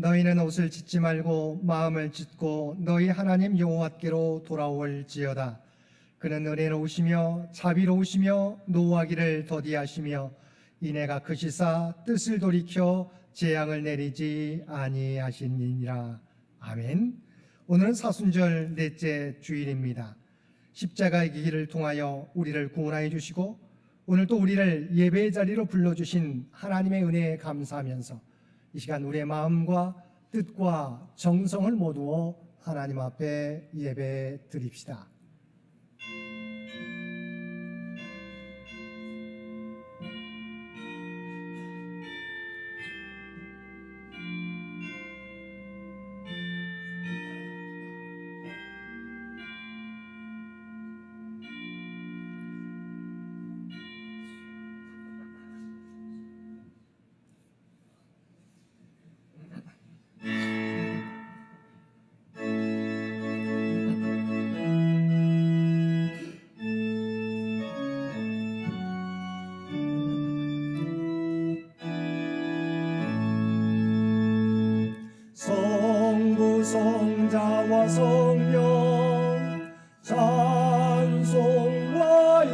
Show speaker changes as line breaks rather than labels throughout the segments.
너희는 옷을 찢지 말고 마음을 찢고 너희 하나님 여호와께로 돌아올지어다. 그는 은혜로우시며 자비로우시며 노하기를 더디하시며 이내가 크시사 뜻을 돌이켜 재앙을 내리지 아니하시니라. 아멘. 오늘은 사순절 넷째 주일입니다. 십자가의 길을 통하여 우리를 구원하여 주시고 오늘 또 우리를 예배의 자리로 불러주신 하나님의 은혜에 감사하면서 이 시간 우리의 마음과 뜻과 정성을 모두어 하나님 앞에 예배 드립시다. 성자와 성령 찬송과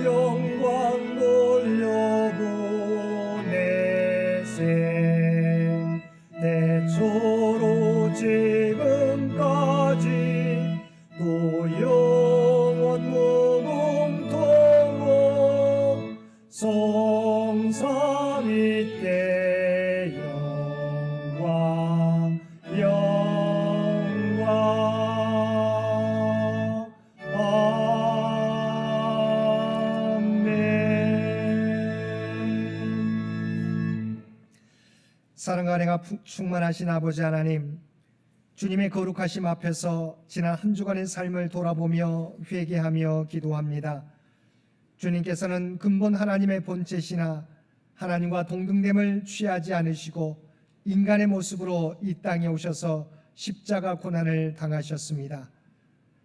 영광 돌려보내세. 대초로 지금까지 또 영원 무궁토록 성삼위께 영광 사랑과 은혜가 충만하신 아버지 하나님, 주님의 거룩하심 앞에서 지난 한 주간의 삶을 돌아보며 회개하며 기도합니다. 주님께서는 근본 하나님의 본체시나 하나님과 동등됨을 취하지 않으시고 인간의 모습으로 이 땅에 오셔서 십자가 고난을 당하셨습니다.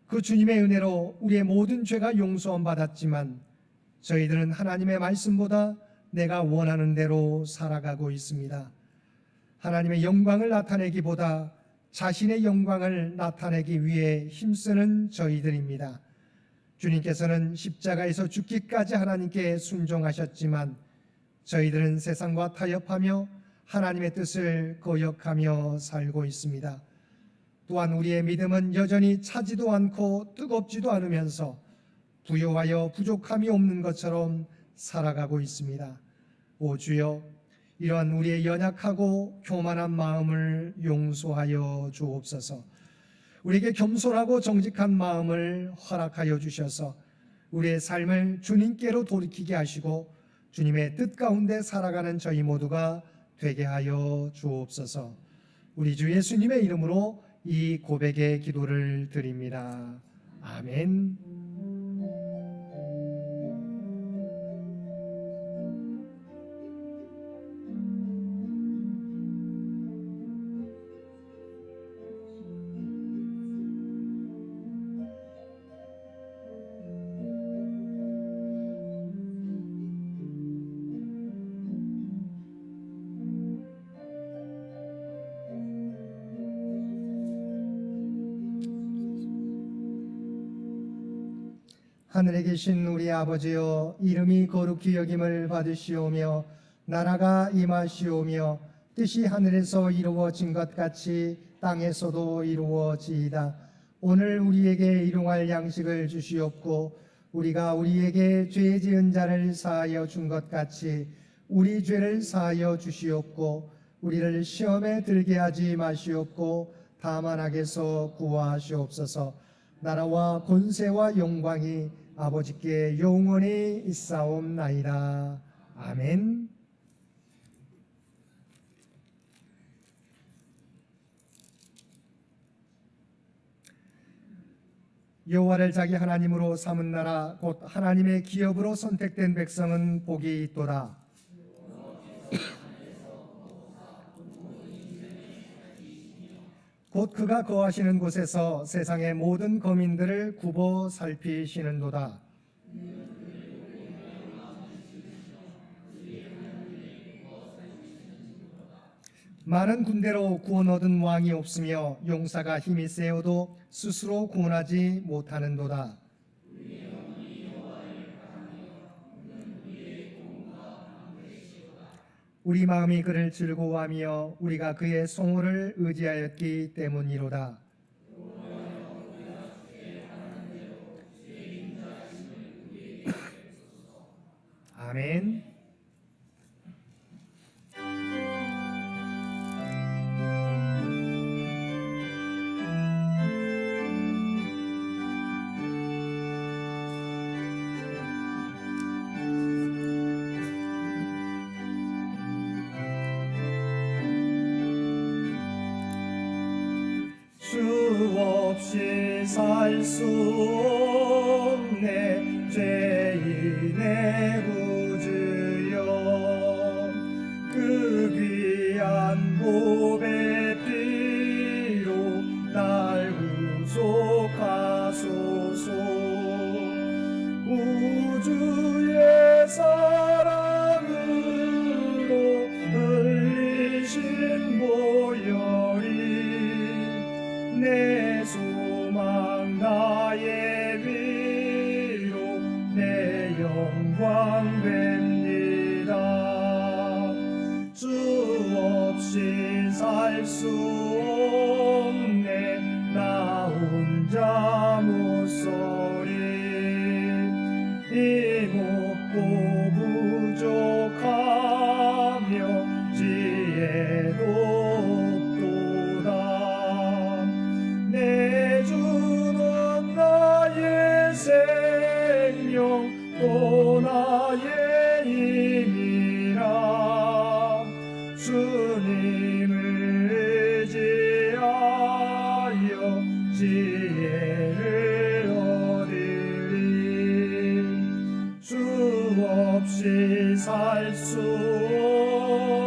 그 주님의 은혜로 우리의 모든 죄가 용서함 받았지만 저희들은 하나님의 말씀보다 내가 원하는 대로 살아가고 있습니다. 하나님의 영광을 나타내기보다 자신의 영광을 나타내기 위해 힘쓰는 저희들입니다. 주님께서는 십자가에서 죽기까지 하나님께 순종하셨지만 저희들은 세상과 타협하며 하나님의 뜻을 거역하며 살고 있습니다. 또한 우리의 믿음은 여전히 차지도 않고 뜨겁지도 않으면서 부요하여 부족함이 없는 것처럼 살아가고 있습니다. 오 주여, 이러한 우리의 연약하고 교만한 마음을 용서하여 주옵소서. 우리에게 겸손하고 정직한 마음을 허락하여 주셔서 우리의 삶을 주님께로 돌이키게 하시고 주님의 뜻 가운데 살아가는 저희 모두가 되게 하여 주옵소서. 우리 주 예수님의 이름으로 이 고백의 기도를 드립니다. 아멘. 하늘에 계신 우리 아버지여, 이름이 거룩히 여김을 받으시오며 나라가 임하시오며 뜻이 하늘에서 이루어진 것 같이 땅에서도 이루어지이다. 오늘 우리에게 일용할 양식을 주시옵고 우리가 우리에게 죄 지은 자를 사하여 준 것 같이 우리 죄를 사하여 주시옵고 우리를 시험에 들게 하지 마시옵고 다만 악에서 구하시옵소서. 나라와 권세와 영광이 아버지께 영원히 있사옵나이다. 아멘. 여호와를 자기 하나님으로 삼은 나라 곧 하나님의 기업으로 선택된 백성은 복이 있도다. 곧 그가 거하시는 곳에서 세상의 모든 거민들을 굽어 살피시는도다. 많은 군대로 구원 얻은 왕이 없으며 용사가 힘이 세어도 스스로 구원하지 못하는도다. 우리 마음이 그를 즐거워하며 우리가 그의 성호를 의지하였기 때문이로다. 아멘. 주 없이 살 수 없네 죄인의 구주여 그 귀한 보배 피로 날 구속하소서 구주의 사랑으로 흘리신 보혈이 내 소망 나의 위로 내 영광 됩니다. 주 없이 살 수 없네 나 혼자 못 서리 이목고 부족하며 지혜도 내 주는 나의 생명 또 나의 힘이라 주님을 의지하여 지혜를 얻으리 주 없이 살 수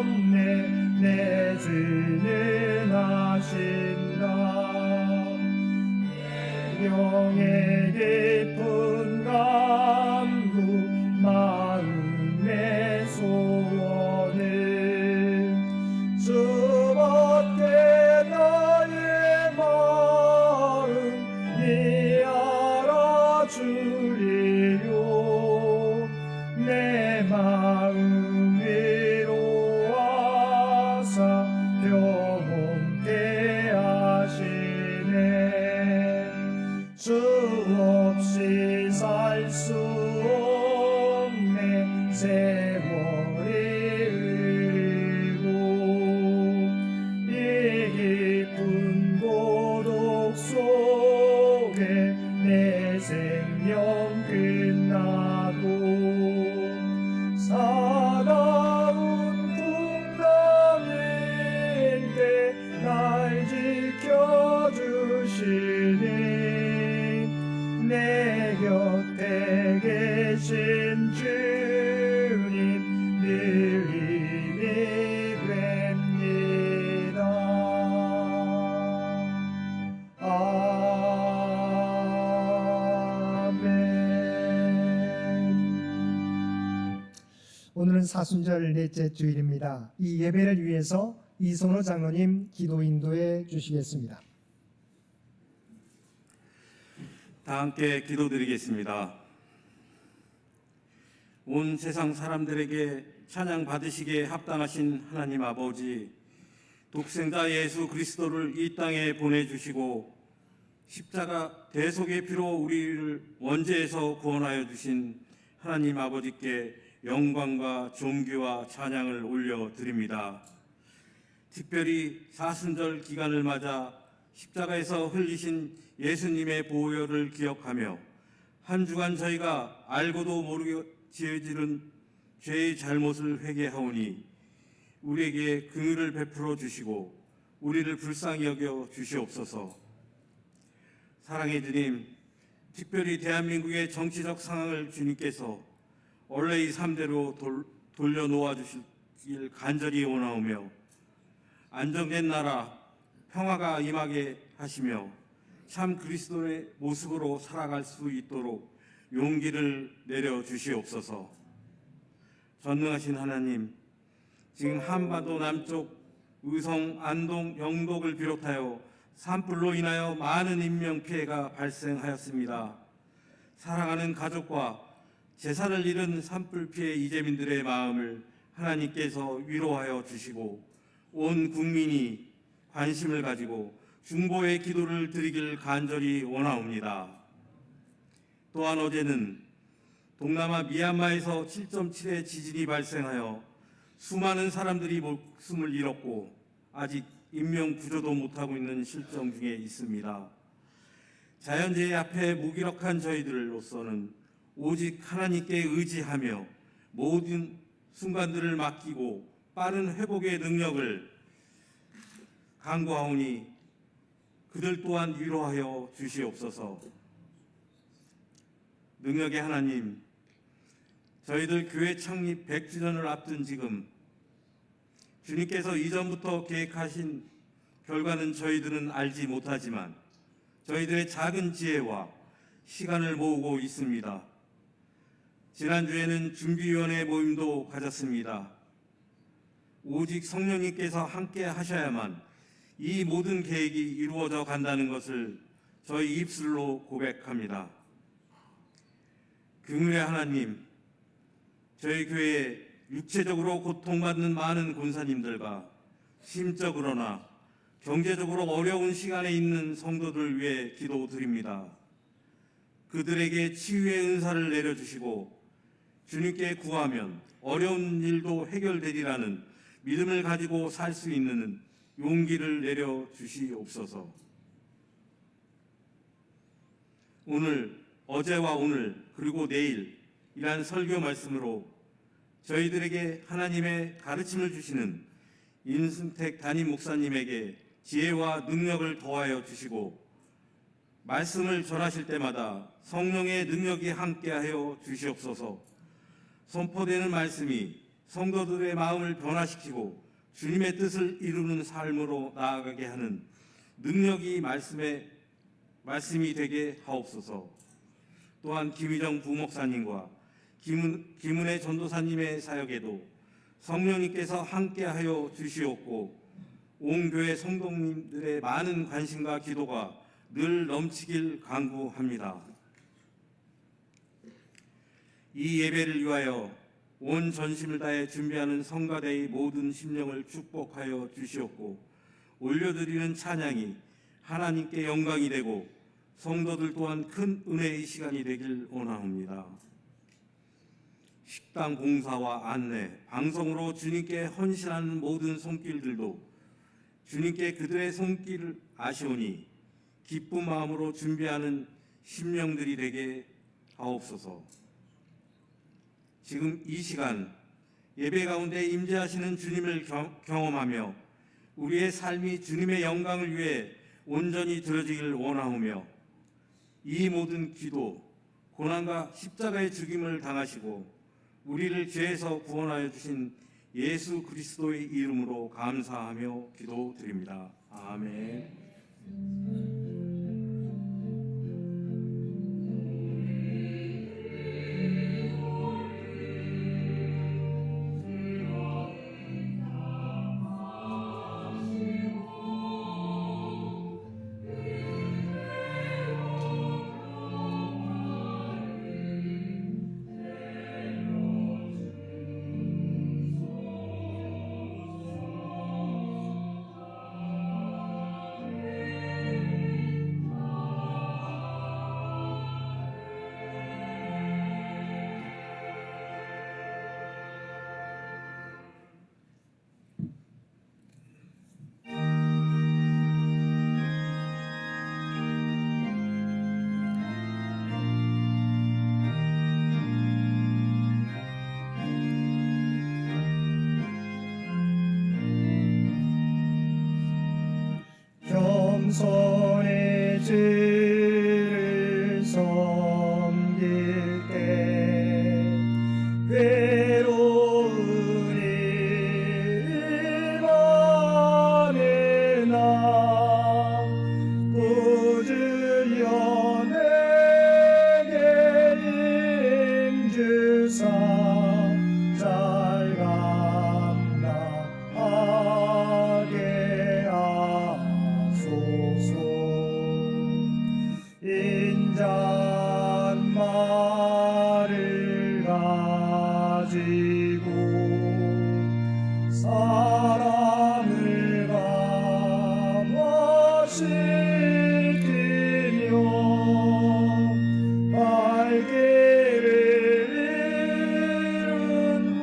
없네 내 죄는 아신다 영의 깊은 간구 마음의 소원을 주밖에 나의 마음이 알아주리요 내 마음 위로 와사 평온케 하시네 주 없이 살 수 없네 세월이 흐르고 이 깊은 고독 속에 내 생명 끝나고 사나운 풍랑일 때 날 지켜주시니 내 곁에 계신 주님 늘 힘이 됩니다. 아멘. 오늘은 사순절 넷째 주일입니다. 이 예배를 위해서 이선호 장로님 기도 인도해 주시겠습니다.
다 함께 기도드리겠습니다. 온 세상 사람들에게 찬양 받으시기에 합당하신 하나님 아버지, 독생자 예수 그리스도를 이 땅에 보내주시고 십자가 대속의 피로 우리를 원죄에서 구원하여 주신 하나님 아버지께 영광과 존귀와 찬양을 올려드립니다. 특별히 사순절 기간을 맞아 십자가에서 흘리신 예수님의 보혈을 기억하며 한 주간 저희가 알고도 모르게 지어지는 죄의 잘못을 회개하오니 우리에게 긍휼을 베풀어 주시고 우리를 불쌍히 여겨 주시옵소서. 사랑의 주님, 특별히 대한민국의 정치적 상황을 주님께서 원래의 삶대로 돌려놓아 주시길 간절히 원하오며 안정된 나라, 평화가 임하게 하시며 참 그리스도의 모습으로 살아갈 수 있도록 용기를 내려 주시옵소서. 전능하신 하나님, 지금 한반도 남쪽 의성, 안동, 영덕을 비롯하여 산불로 인하여 많은 인명피해가 발생하였습니다. 사랑하는 가족과 재산을 잃은 산불 피해 이재민들의 마음을 하나님께서 위로하여 주시고 온 국민이 관심을 가지고 중보의 기도를 드리길 간절히 원하옵니다. 또한 어제는 동남아 미얀마에서 7.7의 지진이 발생하여 수많은 사람들이 목숨을 잃었고 아직 인명 구조도 못하고 있는 실정 중에 있습니다. 자연재해 앞에 무기력한 저희들로서는 오직 하나님께 의지하며 모든 순간들을 맡기고 빠른 회복의 능력을 간구하오니 그들 또한 위로하여 주시옵소서. 능력의 하나님, 저희들 교회 창립 100주년을 앞둔 지금 주님께서 이전부터 계획하신 결과는 저희들은 알지 못하지만 저희들의 작은 지혜와 시간을 모으고 있습니다. 지난주에는 준비위원회 모임도 가졌습니다. 오직 성령님께서 함께 하셔야만 이 모든 계획이 이루어져 간다는 것을 저희 입술로 고백합니다. 긍휼의 하나님, 저희 교회에 육체적으로 고통받는 많은 권사님들과 심적으로나 경제적으로 어려운 시간에 있는 성도들을 위해 기도드립니다. 그들에게 치유의 은사를 내려주시고 주님께 구하면 어려운 일도 해결되리라는 믿음을 가지고 살 수 있는 용기를 내려주시옵소서. 오늘, 어제와 오늘, 그리고 내일이란 설교 말씀으로 저희들에게 하나님의 가르침을 주시는 임승택 담임 목사님에게 지혜와 능력을 더하여 주시고 말씀을 전하실 때마다 성령의 능력이 함께하여 주시옵소서. 선포되는 말씀이 성도들의 마음을 변화시키고 주님의 뜻을 이루는 삶으로 나아가게 하는 능력이 말씀이 되게 하옵소서. 또한 김희정 부목사님과 김은혜 전도사님의 사역에도 성령님께서 함께하여 주시옵고 온 교회 성도님들의 많은 관심과 기도가 늘 넘치길 간구합니다. 이 예배를 위하여 온 전심을 다해 준비하는 성가대의 모든 심령을 축복하여 주시옵고 올려드리는 찬양이 하나님께 영광이 되고 성도들 또한 큰 은혜의 시간이 되길 원하옵니다. 식당 공사와 안내, 방송으로 주님께 헌신하는 모든 손길들도 주님께 그들의 손길을 아시오니 기쁜 마음으로 준비하는 심령들이 되게 하옵소서. 지금 이 시간 예배 가운데 임재하시는 주님을 경험하며 우리의 삶이 주님의 영광을 위해 온전히 드려지길 원하오며 이 모든 기도, 고난과 십자가의 죽임을 당하시고 우리를 죄에서 구원하여 주신 예수 그리스도의 이름으로 감사하며 기도드립니다. 아멘.
인자말을 가지고 사람을 감화시키며 날개를 잃은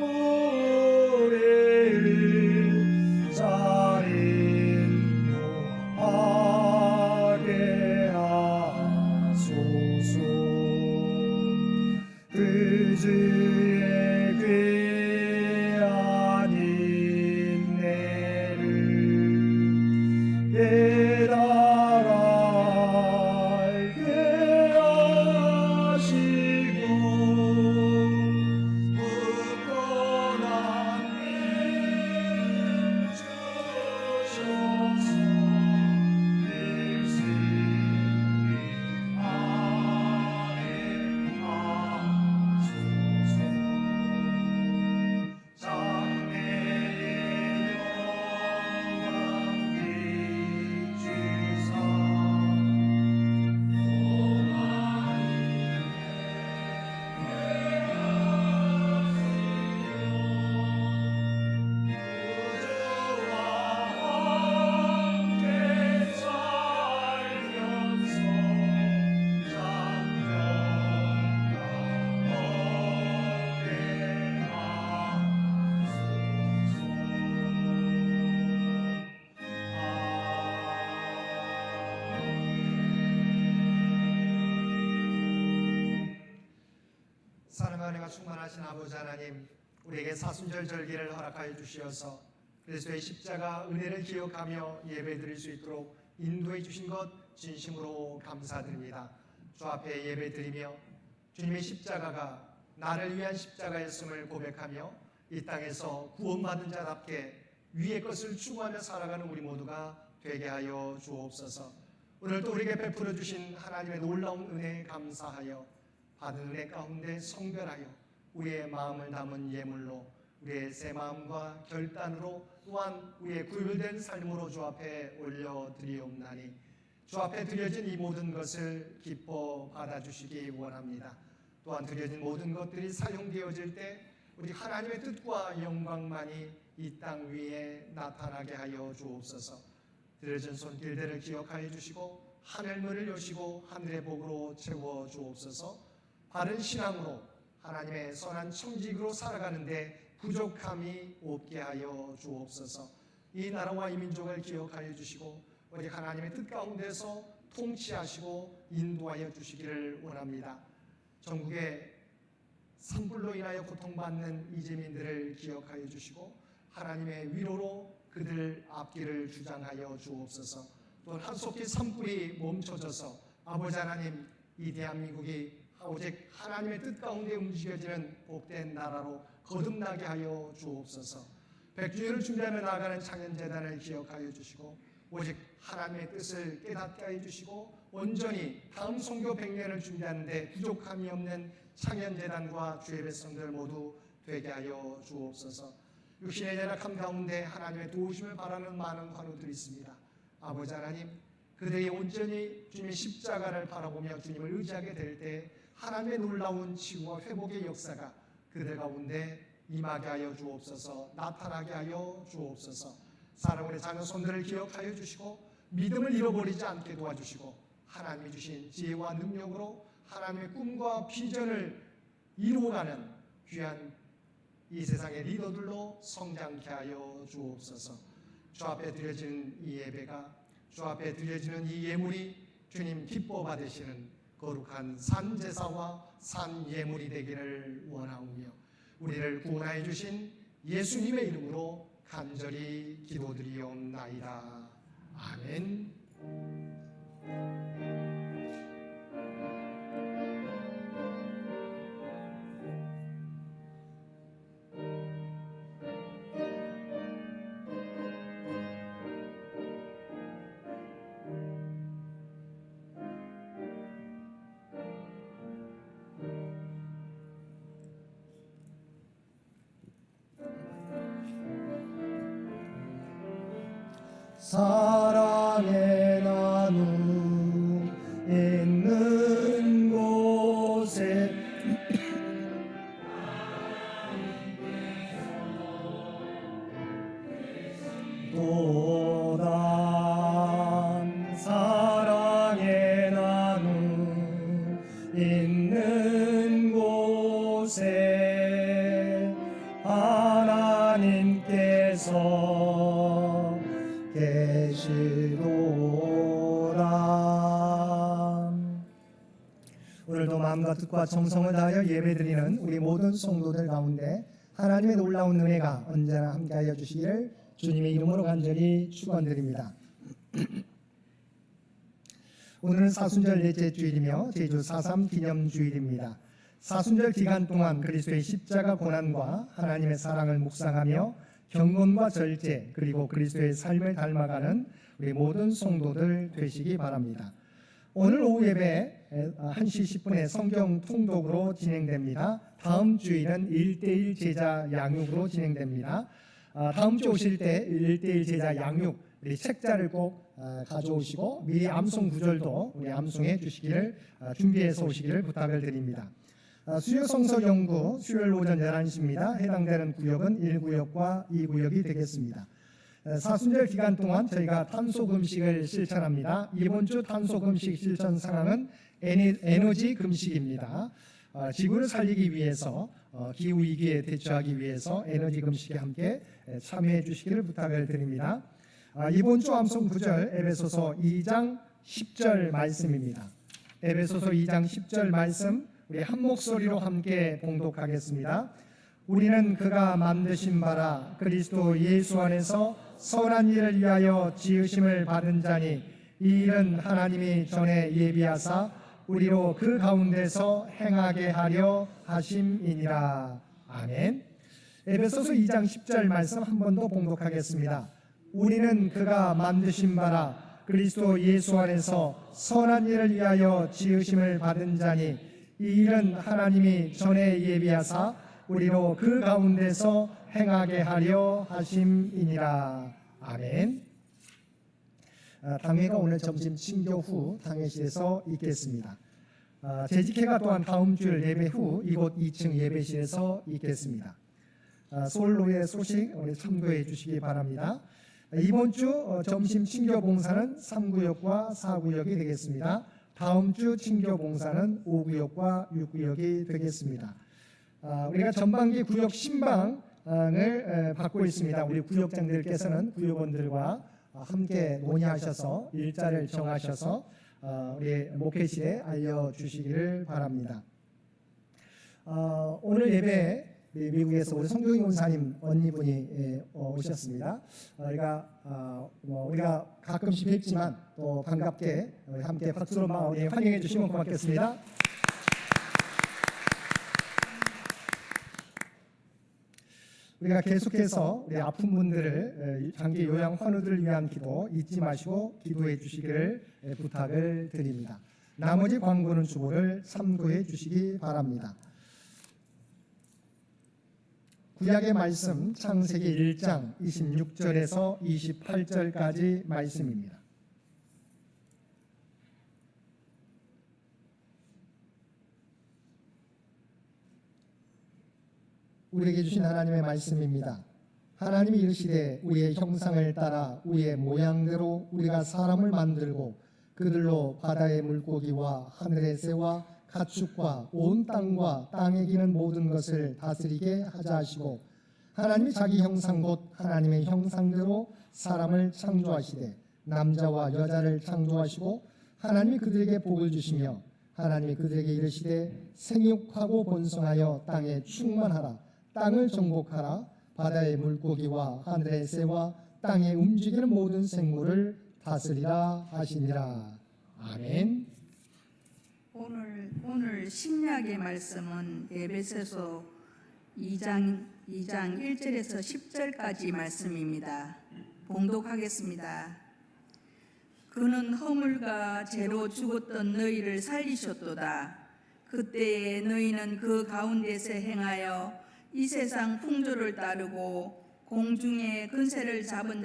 무리를 자인도하게 하소서. 그 주의 귀한 인내를 깨달아 알게 하시고 굳건한 믿음 주셔서 일생이 아멘 하소서. 장래의 영광 비추사 사랑과 은혜가 충만하신 아버지 하나님, 우리에게 사순절 절기를 허락하여 주시어서 그리스도의 십자가 은혜를 기억하며 예배드릴 수 있도록 인도해 주신 것 진심으로 감사드립니다. 주 앞에 예배드리며 주님의 십자가가 나를 위한 십자가였음을 고백하며 이 땅에서 구원받은 자답게 위의 것을 추구하며 살아가는 우리 모두가 되게 하여 주옵소서. 오늘도 우리에게 베풀어 주신 하나님의 놀라운 은혜에 감사하여 받은 은혜 가운데 성별하여 우리의 마음을 담은 예물로 우리의 새 마음과 결단으로 또한 우리의 구별된 삶으로 주 앞에 올려드리옵나니 주 앞에 드려진 이 모든 것을 기뻐 받아주시기 원합니다. 또한 드려진 모든 것들이 사용되어질 때 우리 하나님의 뜻과 영광만이 이 땅 위에 나타나게 하여 주옵소서. 드려진 손길들을 기억하여 주시고 하늘문을 여시고 하늘의 복으로 채워 주옵소서. 바른 신앙으로 하나님의 선한 청직으로 살아가는데 부족함이 없게 하여 주옵소서. 이 나라와 이 민족을 기억하여 주시고 우리 하나님의 뜻 가운데서 통치하시고 인도하여 주시기를 원합니다. 전국의 산불로 인하여 고통받는 이재민들을 기억하여 주시고 하나님의 위로로 그들 앞길을 주장하여 주옵소서. 또 한속히 산불이 멈춰져서 아버지 하나님, 이 대한민국이 오직 하나님의 뜻 가운데 움직여지는 복된 나라로 거듭나게 하여 주옵소서. 백주일을 준비하며 나아가는 창현재단을 기억하여 주시고 오직 하나님의 뜻을 깨닫게 하여 주시고 온전히 다음 선교 100년을 준비하는데 부족함이 없는 창현재단과 주의 백성들 모두 되게 하여 주옵소서. 육신의 연약함 가운데 하나님의 도우심을 바라는 많은 환우들이 있습니다. 아버지 하나님, 그들이 온전히 주님의 십자가를 바라보며 주님을 의지하게 될 때 하나님의 놀라운 치유와 회복의 역사가 그들 가운데 임하게 하여 주옵소서. 나타나게 하여 주옵소서. 사랑하는 자녀손들을 기억하여 주시고 믿음을 잃어버리지 않게 도와주시고 하나님이 주신 지혜와 능력으로 하나님의 꿈과 비전을 이루어가는 귀한 이 세상의 리더들로 성장케 하여 주옵소서. 주 앞에 드려지는 이 예배가, 주 앞에 드려지는 이 예물이 주님 기뻐 받으시는 거룩한 산제사와 산예물이 되기를 원하오며 우리를 구원하여 주신 예수님의 이름으로 간절히 기도드리옵나이다. 아멘. 사랑의 나누 오늘도 마음과 뜻과 정성을 다하여 예배드리는 우리 모든 성도들 가운데 하나님의 놀라운 은혜가 언제나 함께하여 주시기를 주님의 이름으로 간절히 축원드립니다. 오늘은 사순절 넷째 주일이며 제주 4.3 기념주일입니다. 사순절 기간 동안 그리스도의 십자가 고난과 하나님의 사랑을 묵상하며 경건과 절제 그리고 그리스도의 삶을 닮아가는 우리 모든 성도들 되시기 바랍니다. 오늘 오후 예배 1시 10분에 성경 통독으로 진행됩니다. 다음 주일은 1:1 제자 양육으로 진행됩니다. 다음 주 오실 때 1:1 제자 양육 우리 책자를 꼭 가져오시고 미리 암송 구절도 우리 암송해 주시기를 준비해서 오시기를 부탁을 드립니다. 수요 성서 연구 수요일 오전 11시입니다. 해당되는 구역은 1구역과 2구역이 되겠습니다. 사순절 기간 동안 저희가 탄소금식을 실천합니다. 이번 주 탄소금식 실천 상황은 에너지 금식입니다. 지구를 살리기 위해서 기후위기에 대처하기 위해서 에너지 금식에 함께 참여해 주시기를 부탁을 드립니다. 이번 주 암송 구절 에베소서 2장 10절 말씀입니다. 에베소서 2장 10절 말씀 우리 한 목소리로 함께 봉독하겠습니다. 우리는 그가 만드신 바라 그리스도 예수 안에서 선한 일을 위하여 지으심을 받은 자니 이 일은 하나님이 전에 예비하사 우리로 그 가운데서 행하게 하려 하심이니라. 아멘. 에베소서 2장 10절 말씀 한 번 더 봉독하겠습니다. 우리는 그가 만드신 바라 그리스도 예수 안에서 선한 일을 위하여 지으심을 받은 자니 이 일은 하나님이 전에 예비하사 우리로 그 가운데서 행하게 하려 하심이니라. 아멘. 당회가 오늘 점심 친교 후 당회실에서 있겠습니다. 재직회가 또한 다음 주일 예배 후 이곳 2층 예배실에서 있겠습니다. 서울로의 소식 우리 참고해 주시기 바랍니다. 이번 주 점심 친교 봉사는 3구역과 4구역이 되겠습니다. 다음 주 친교 봉사는 5구역과 6구역이 되겠습니다. 우리가 전반기 구역 신방을 받고 있습니다. 우리 구역장들께서는 구역원들과 함께 논의하셔서 일자를 정하셔서 우리 목회실에 알려주시기를 바랍니다. 오늘 예배에 미국에서 우리 성경희 원사님 언니분이 오셨습니다. 우리가 가끔씩 뵙지만 또 반갑게 함께 박수로 마음에 환영해 주시면 고맙겠습니다. 우리가 계속해서 우리 아픈 분들을 장기 요양 환우들을 위한 기도 잊지 마시고 기도해 주시기를 부탁을 드립니다. 나머지 광고는 주보를 참고해 주시기 바랍니다. 구약의 말씀 창세기 1장 26절에서 28절까지 말씀입니다. 우리에게 주신 하나님의 말씀입니다. 하나님이 이르시되 우리의 형상을 따라 우리의 모양대로 우리가 사람을 만들고 그들로 바다의 물고기와 하늘의 새와 가축과 온 땅과 땅에 기는 모든 것을 다스리게 하자 하시고 하나님이 자기 형상 곧 하나님의 형상대로 사람을 창조하시되 남자와 여자를 창조하시고 하나님이 그들에게 복을 주시며 하나님이 그들에게 이르시되 생육하고 번성하여 땅에 충만하라 땅을 정복하라 바다의 물고기와 하늘의 새와 땅에 움직이는 모든 생물을 다스리라 하시니라. 아멘.
오늘 신약의 말씀은 에베소서 2장 1절에서 10절까지 말씀입니다. 봉독하겠습니다. 그는 허물과 죄로 죽었던 너희를 살리셨도다. 그때에 너희는 그 가운데서 행하여 이 세상 풍조를 따르고 공중의 근세를 잡은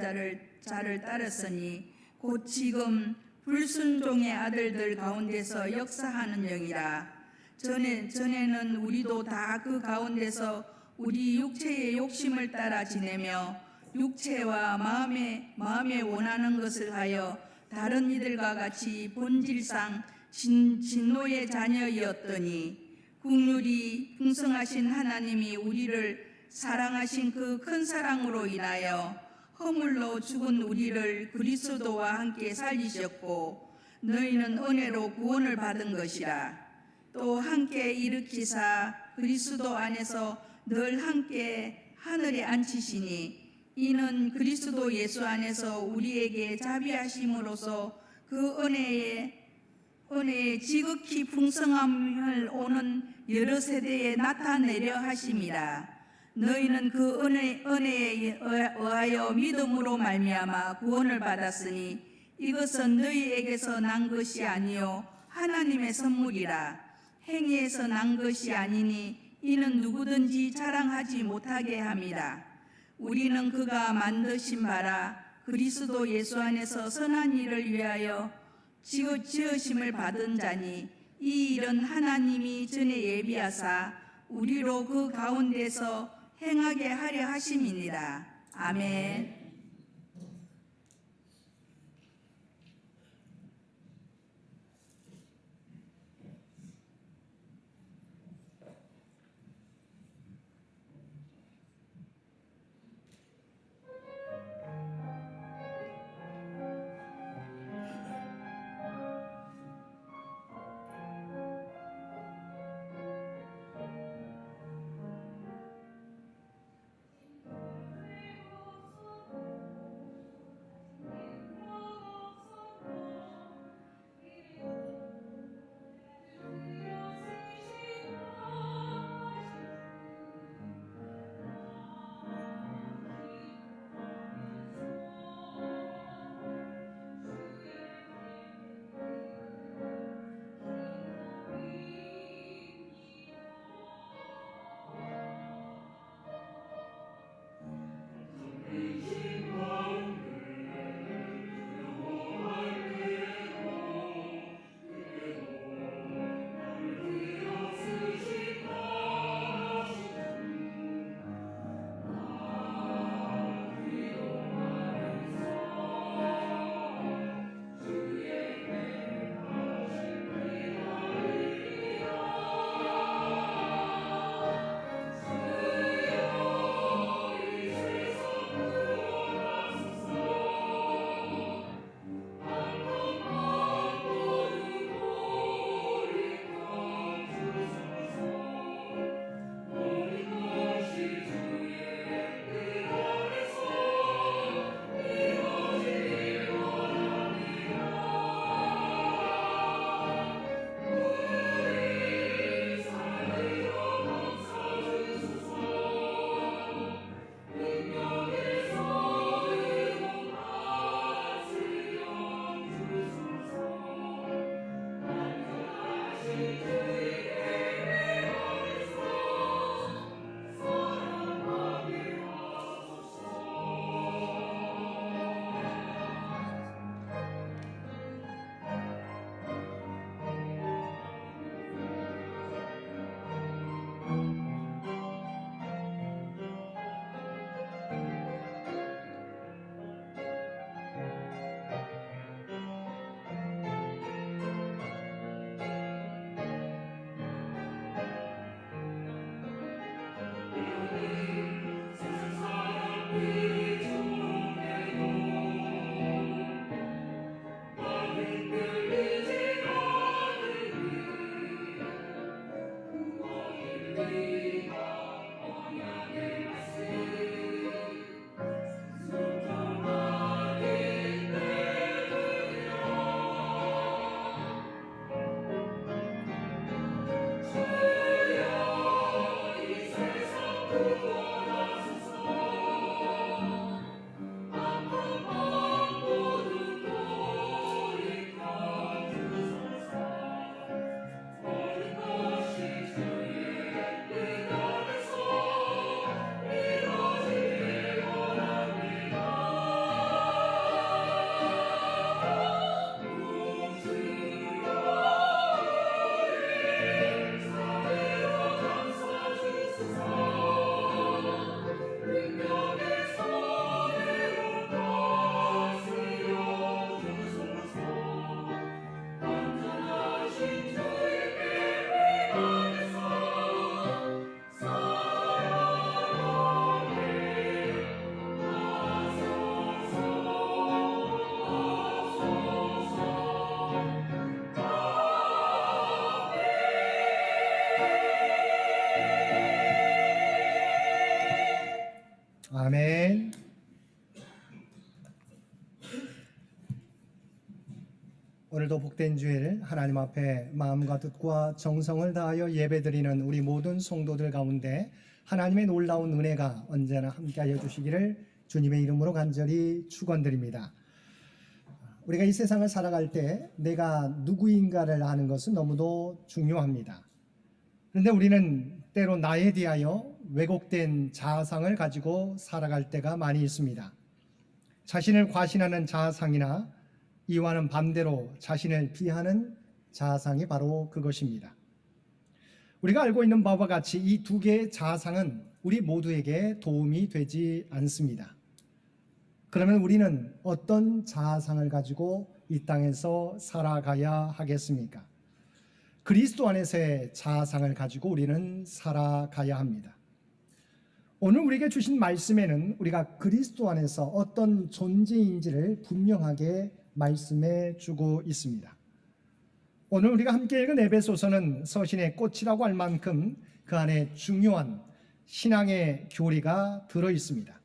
자를 따랐으니 곧 지금 불순종의 아들들 가운데서 역사하는 영이라. 전에는 우리도 다 그 가운데서 우리 육체의 욕심을 따라 지내며 육체와 마음에 원하는 것을 하여 다른 이들과 같이 본질상 진노의 자녀이었더니 긍휼히 풍성하신 하나님이 우리를 사랑하신 그 큰 사랑으로 인하여 허물로 죽은 우리를 그리스도와 함께 살리셨고 너희는 은혜로 구원을 받은 것이라. 또 함께 일으키사 그리스도 안에서 늘 함께 하늘에 앉히시니 이는 그리스도 예수 안에서 우리에게 자비하심으로써 그 은혜의 지극히 풍성함을 오는 여러 세대에 나타내려 하심이라. 너희는 그 은혜에 의하여 믿음으로 말미암아 구원을 받았으니 이것은 너희에게서 난 것이 아니요 하나님의 선물이라. 행위에서 난 것이 아니니 이는 누구든지 자랑하지 못하게 함이라. 우리는 그가 만드신 바라 그리스도 예수 안에서 선한 일을 위하여 지으심을 받은 자니 이 일은 하나님이 전에 예비하사 우리로 그 가운데서 행하게 하려 하심이니라. 아멘.
오늘도 복된 주일 하나님 앞에 마음과 뜻과 정성을 다하여 예배드리는 우리 모든 성도들 가운데 하나님의 놀라운 은혜가 언제나 함께하여 주시기를 주님의 이름으로 간절히 축원드립니다. 우리가 이 세상을 살아갈 때 내가 누구인가를 아는 것은 너무도 중요합니다. 그런데 우리는 때로 나에 대하여 왜곡된 자아상을 가지고 살아갈 때가 많이 있습니다. 자신을 과신하는 자아상이나 이와는 반대로 자신을 비하는 자아상이 바로 그것입니다. 우리가 알고 있는 바와 같이 이 두 개의 자아상은 우리 모두에게 도움이 되지 않습니다. 그러면 우리는 어떤 자아상을 가지고 이 땅에서 살아가야 하겠습니까? 그리스도 안에서의 자아상을 가지고 우리는 살아가야 합니다. 오늘 우리에게 주신 말씀에는 우리가 그리스도 안에서 어떤 존재인지를 분명하게 말씀해 주고 있습니다. 오늘 우리가 함께 읽은 에베소서는 서신의 꽃이라고 할 만큼 그 안에 중요한 신앙의 교리가 들어 있습니다.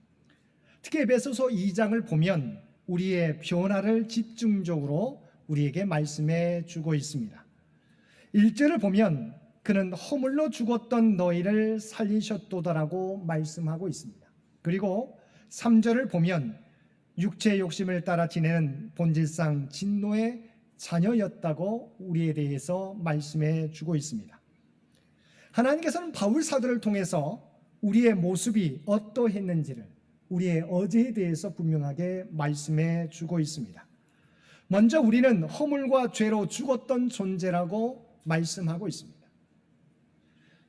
특히 에베소서 2장을 보면 우리의 변화를 집중적으로 우리에게 말씀해 주고 있습니다. 1절을 보면 그는 허물로 죽었던 너희를 살리셨도다라고 말씀하고 있습니다. 그리고 3절을 보면 육체의 욕심을 따라 지내는 본질상 진노의 자녀였다고 우리에 대해서 말씀해 주고 있습니다. 하나님께서는 바울 사도를 통해서 우리의 모습이 어떠했는지를 우리의 어제에 대해서 분명하게 말씀해 주고 있습니다. 먼저 우리는 허물과 죄로 죽었던 존재라고 말씀하고 있습니다.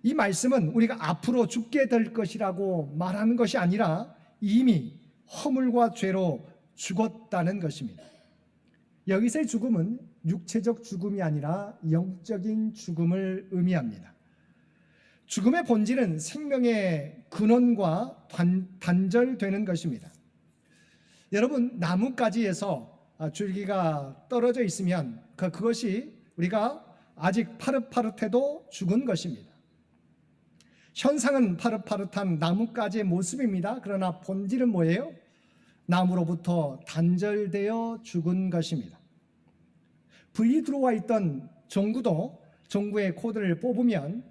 이 말씀은 우리가 앞으로 죽게 될 것이라고 말하는 것이 아니라 이미 허물과 죄로 죽었다는 것입니다. 여기서의 죽음은 육체적 죽음이 아니라 영적인 죽음을 의미합니다. 죽음의 본질은 생명의 근원과 단절되는 것입니다. 여러분, 나뭇가지에서 줄기가 떨어져 있으면 그것이 우리가 아직 파릇파릇해도 죽은 것입니다. 현상은 파릇파릇한 나뭇가지의 모습입니다. 그러나 본질은 뭐예요? 나무로부터 단절되어 죽은 것입니다. 불이 들어와 있던 전구도 전구의 코드를 뽑으면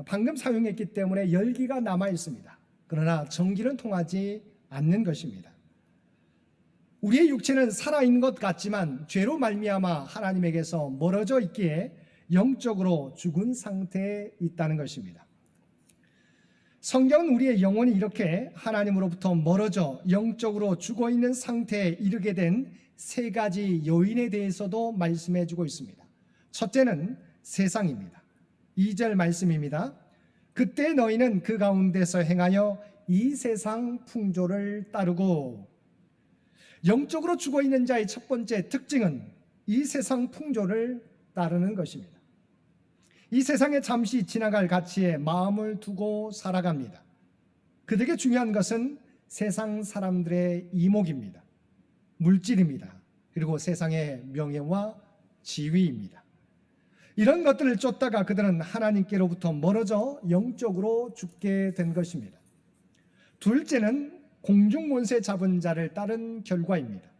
방금 사용했기 때문에 열기가 남아 있습니다. 그러나 전기는 통하지 않는 것입니다. 우리의 육체는 살아있는 것 같지만 죄로 말미암아 하나님에게서 멀어져 있기에 영적으로 죽은 상태에 있다는 것입니다. 성경은 우리의 영혼이 이렇게 하나님으로부터 멀어져 영적으로 죽어있는 상태에 이르게 된 세 가지 요인에 대해서도 말씀해 주고 있습니다. 첫째는 세상입니다. 2절 말씀입니다. 그때 너희는 그 가운데서 행하여 이 세상 풍조를 따르고. 영적으로 죽어있는 자의 첫 번째 특징은 이 세상 풍조를 따르는 것입니다. 이 세상에 잠시 지나갈 가치에 마음을 두고 살아갑니다. 그들에게 중요한 것은 세상 사람들의 이목입니다. 물질입니다. 그리고 세상의 명예와 지위입니다. 이런 것들을 쫓다가 그들은 하나님께로부터 멀어져 영적으로 죽게 된 것입니다. 둘째는 공중권세 잡은 자를 따른 결과입니다.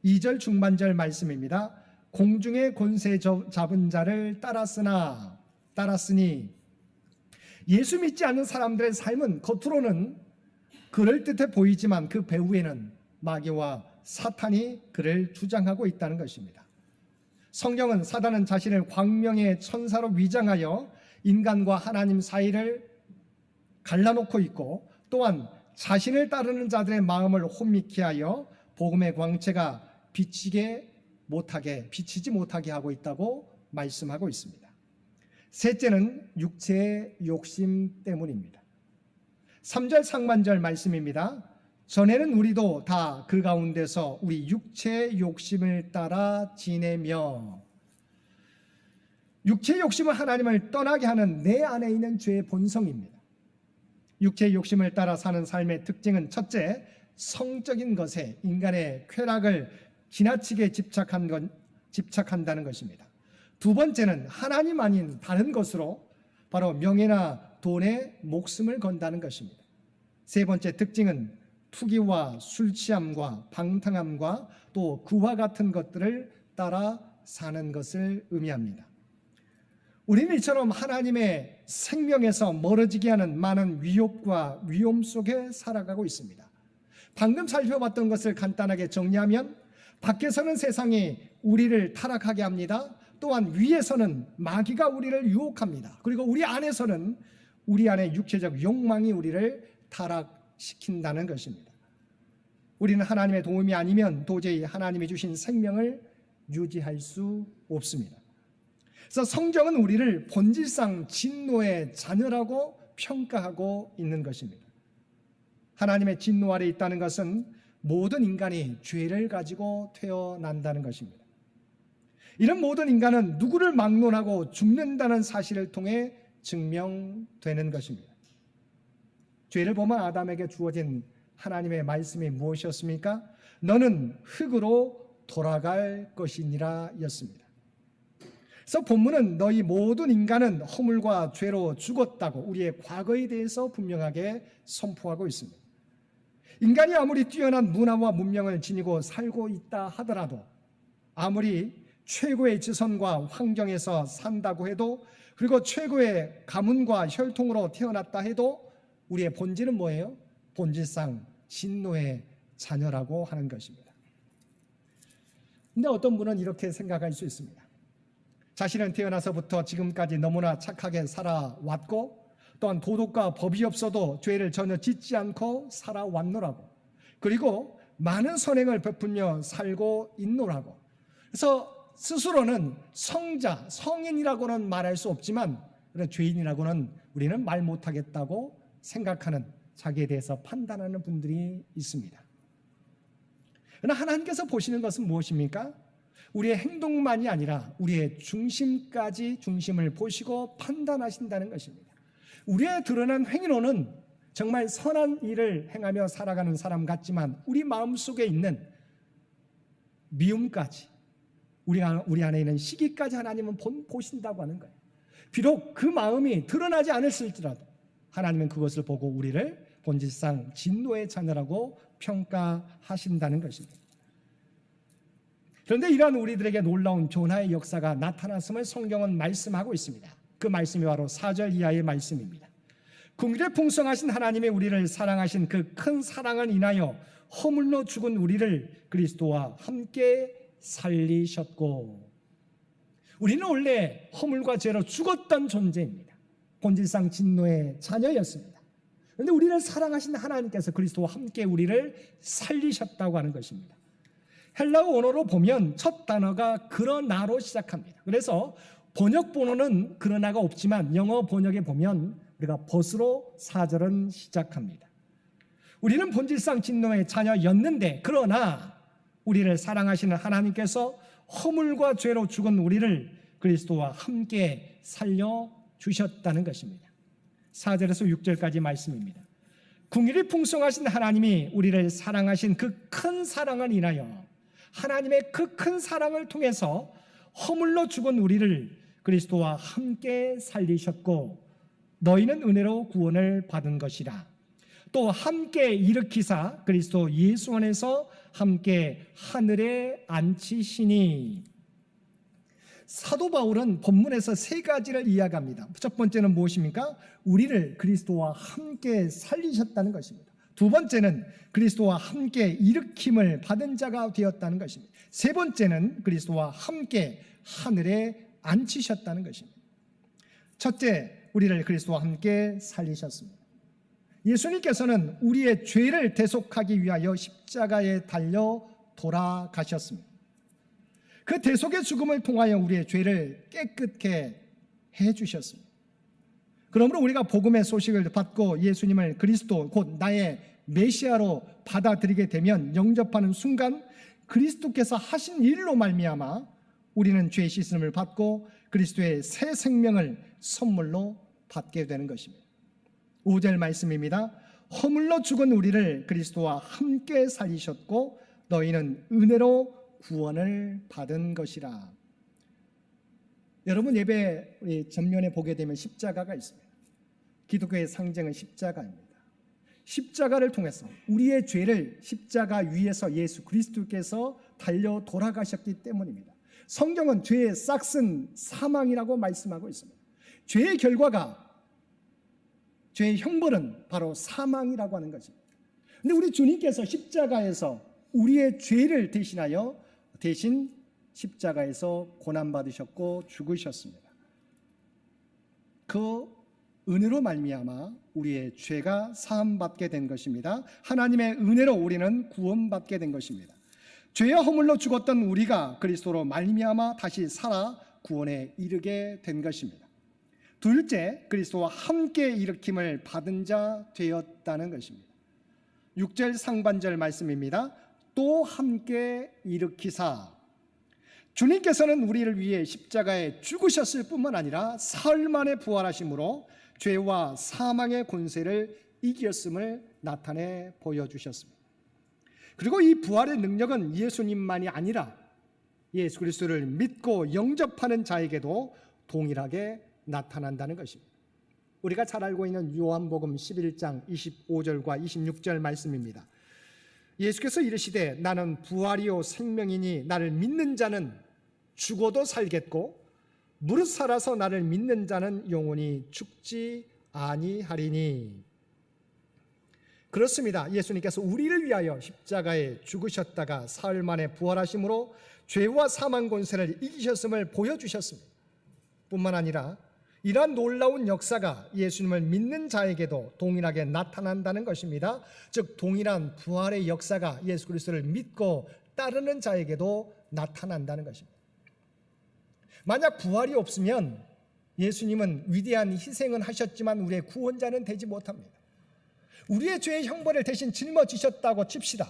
2절 중반절 말씀입니다. 공중의 권세 잡은 자를 따랐으니. 예수 믿지 않는 사람들의 삶은 겉으로는 그럴듯해 보이지만 그 배후에는 마귀와 사탄이 그를 주장하고 있다는 것입니다. 성경은 사단은 자신을 광명의 천사로 위장하여 인간과 하나님 사이를 갈라놓고 있고, 또한 자신을 따르는 자들의 마음을 혼미케 하여 복음의 광채가 비치지 못하게 하고 있다고 말씀하고 있습니다. 셋째는 육체의 욕심 때문입니다. 3절 상반절 말씀입니다. 전에는 우리도 다 그 가운데서 우리 육체의 욕심을 따라 지내며. 육체의 욕심은 하나님을 떠나게 하는 내 안에 있는 죄의 본성입니다. 육체의 욕심을 따라 사는 삶의 특징은 첫째, 성적인 것에 인간의 쾌락을 지나치게 집착한다는 것입니다. 두 번째는 하나님 아닌 다른 것으로 바로 명예나 돈에 목숨을 건다는 것입니다. 세 번째 특징은 투기와 술 취함과 방탕함과 또 그와 같은 것들을 따라 사는 것을 의미합니다. 우리는 이처럼 하나님의 생명에서 멀어지게 하는 많은 위협과 위험 속에 살아가고 있습니다. 방금 살펴봤던 것을 간단하게 정리하면 밖에서는 세상이 우리를 타락하게 합니다. 또한 위에서는 마귀가 우리를 유혹합니다. 그리고 우리 안에서는 우리 안의 육체적 욕망이 우리를 타락시킨다는 것입니다. 우리는 하나님의 도움이 아니면 도저히 하나님이 주신 생명을 유지할 수 없습니다. 그래서 성경은 우리를 본질상 진노의 자녀라고 평가하고 있는 것입니다. 하나님의 진노 아래 있다는 것은 모든 인간이 죄를 가지고 태어난다는 것입니다. 이런 모든 인간은 누구를 막론하고 죽는다는 사실을 통해 증명되는 것입니다. 죄를 범한 아담에게 주어진 하나님의 말씀이 무엇이었습니까? 너는 흙으로 돌아갈 것이니라 였습니다. 그래서 본문은 너희 모든 인간은 허물과 죄로 죽었다고 우리의 과거에 대해서 분명하게 선포하고 있습니다. 인간이 아무리 뛰어난 문화와 문명을 지니고 살고 있다 하더라도, 아무리 최고의 지선과 환경에서 산다고 해도, 그리고 최고의 가문과 혈통으로 태어났다 해도 우리의 본질은 뭐예요? 본질상 진노의 자녀라고 하는 것입니다. 근데 어떤 분은 이렇게 생각할 수 있습니다. 자신은 태어나서부터 지금까지 너무나 착하게 살아왔고, 또한 도덕과 법이 없어도 죄를 전혀 짓지 않고 살아왔노라고, 그리고 많은 선행을 베풀며 살고 있노라고. 그래서 스스로는 성자, 성인이라고는 말할 수 없지만 죄인이라고는 우리는 말 못하겠다고 생각하는, 자기에 대해서 판단하는 분들이 있습니다. 그러나 하나님께서 보시는 것은 무엇입니까? 우리의 행동만이 아니라 우리의 중심을 보시고 판단하신다는 것입니다. 우리의 드러난 행위로는 정말 선한 일을 행하며 살아가는 사람 같지만 우리 마음속에 있는 미움까지, 우리 안에 있는 시기까지 하나님은 보신다고 하는 거예요. 비록 그 마음이 드러나지 않았을지라도 하나님은 그것을 보고 우리를 본질상 진노의 자녀라고 평가하신다는 것입니다. 그런데 이러한 우리들에게 놀라운 변화의 역사가 나타났음을 성경은 말씀하고 있습니다. 그 말씀이 바로 4절 이하의 말씀입니다. 긍휼에 풍성하신 하나님의 우리를 사랑하신 그 큰 사랑을 인하여 허물로 죽은 우리를 그리스도와 함께 살리셨고. 우리는 원래 허물과 죄로 죽었던 존재입니다. 본질상 진노의 자녀였습니다. 그런데 우리를 사랑하신 하나님께서 그리스도와 함께 우리를 살리셨다고 하는 것입니다. 헬라어 원어로 보면 첫 단어가 그러나로 시작합니다. 그래서 번역 본어는 그러나가 없지만 영어 번역에 보면 우리가 벗으로 4절은 시작합니다. 우리는 본질상 진노의 자녀였는데, 그러나 우리를 사랑하시는 하나님께서 허물과 죄로 죽은 우리를 그리스도와 함께 살려주셨다는 것입니다. 4절에서 6절까지 말씀입니다. 긍휼이 풍성하신 하나님이 우리를 사랑하신 그 큰 사랑을 인하여, 하나님의 그 큰 사랑을 통해서 허물로 죽은 우리를 그리스도와 함께 살리셨고, 너희는 은혜로 구원을 받은 것이라. 또 함께 일으키사 그리스도 예수 안에서 함께 하늘에 앉히시니. 사도 바울은 본문에서 세 가지를 이야기합니다. 첫 번째는 무엇입니까? 우리를 그리스도와 함께 살리셨다는 것입니다. 두 번째는 그리스도와 함께 일으킴을 받은 자가 되었다는 것입니다. 세 번째는 그리스도와 함께 하늘에 앉히셨다는 것입니다. 첫째, 우리를 그리스도와 함께 살리셨습니다. 예수님께서는 우리의 죄를 대속하기 위하여 십자가에 달려 돌아가셨습니다. 그 대속의 죽음을 통하여 우리의 죄를 깨끗게 해주셨습니다. 그러므로 우리가 복음의 소식을 받고 예수님을 그리스도 곧 나의 메시아로 받아들이게 되면, 영접하는 순간 그리스도께서 하신 일로 말미암아 우리는 죄 씻음을 받고 그리스도의 새 생명을 선물로 받게 되는 것입니다. 5절 말씀입니다. 허물로 죽은 우리를 그리스도와 함께 살리셨고 너희는 은혜로 구원을 받은 것이라. 여러분, 예배 우리 전면에 보게 되면 십자가가 있습니다. 기독교의 상징은 십자가입니다. 십자가를 통해서 우리의 죄를 십자가 위에서 예수 그리스도께서 달려 돌아가셨기 때문입니다.
성경은 죄의 싹은 사망이라고 말씀하고 있습니다. 죄의 결과가, 죄의 형벌은 바로 사망이라고 하는 것입니다. 근데 우리 주님께서 십자가에서 우리의 죄를 대신하여 대신 십자가에서 고난받으셨고 죽으셨습니다. 그 은혜로 말미암아 우리의 죄가 사함받게 된 것입니다. 하나님의 은혜로 우리는 구원받게 된 것입니다. 죄와 허물로 죽었던 우리가 그리스도로 말미암아 다시 살아 구원에 이르게 된 것입니다. 둘째, 그리스도와 함께 일으킴을 받은 자 되었다는 것입니다. 6절 상반절 말씀입니다. 또 함께 일으키사. 주님께서는 우리를 위해 십자가에 죽으셨을 뿐만 아니라 사흘 만에 부활하심으로 죄와 사망의 권세를 이겼음을 나타내 보여주셨습니다. 그리고 이 부활의 능력은 예수님만이 아니라 예수 그리스도를 믿고 영접하는 자에게도 동일하게 나타난다는 것입니다. 우리가 잘 알고 있는 요한복음 11장 25절과 26절 말씀입니다. 예수께서 이르시되 나는 부활이요 생명이니 나를 믿는 자는 죽어도 살겠고 무릇 살아서 나를 믿는 자는 영원히 죽지 아니하리니. 그렇습니다. 예수님께서 우리를 위하여 십자가에 죽으셨다가 사흘 만에 부활하심으로 죄와 사망 권세를 이기셨음을 보여주셨습니다. 뿐만 아니라 이러한 놀라운 역사가 예수님을 믿는 자에게도 동일하게 나타난다는 것입니다. 즉 동일한 부활의 역사가 예수 그리스도를 믿고 따르는 자에게도 나타난다는 것입니다. 만약 부활이 없으면 예수님은 위대한 희생은 하셨지만 우리의 구원자는 되지 못합니다. 우리의 죄의 형벌을 대신 짊어지셨다고 칩시다.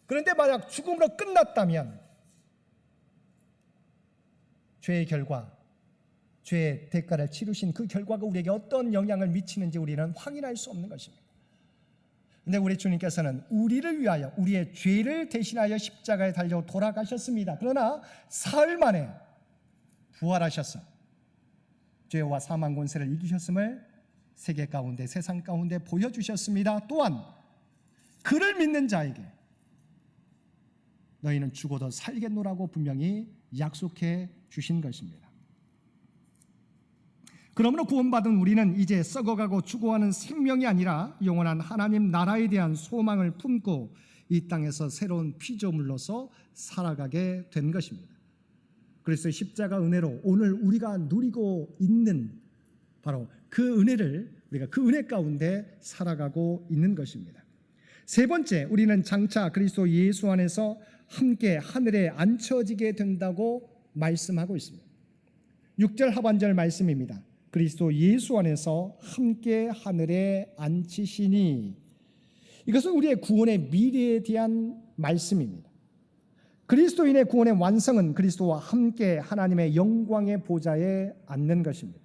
그런데 만약 죽음으로 끝났다면 죄의 결과, 죄의 대가를 치르신 그 결과가 우리에게 어떤 영향을 미치는지 우리는 확인할 수 없는 것입니다. 그런데 우리 주님께서는 우리를 위하여 우리의 죄를 대신하여 십자가에 달려 돌아가셨습니다. 그러나 사흘 만에 부활하셔서 죄와 사망 권세를 이기셨음을 세계 가운데, 세상 가운데 보여주셨습니다. 또한 그를 믿는 자에게 너희는 죽어도 살겠노라고 분명히 약속해 주신 것입니다. 그러므로 구원받은 우리는 이제 썩어가고 죽어가는 생명이 아니라 영원한 하나님 나라에 대한 소망을 품고 이 땅에서 새로운 피조물로서 살아가게 된 것입니다. 그래서 십자가 은혜로 오늘 우리가 누리고 있는 바로 그 은혜를 우리가 그 은혜 가운데 살아가고 있는 것입니다. 세 번째, 우리는 장차 그리스도 예수 안에서 함께 하늘에 앉혀지게 된다고 말씀하고 있습니다. 6절 하반절 말씀입니다. 그리스도 예수 안에서 함께 하늘에 앉히시니. 이것은 우리의 구원의 미래에 대한 말씀입니다. 그리스도인의 구원의 완성은 그리스도와 함께 하나님의 영광의 보좌에 앉는 것입니다.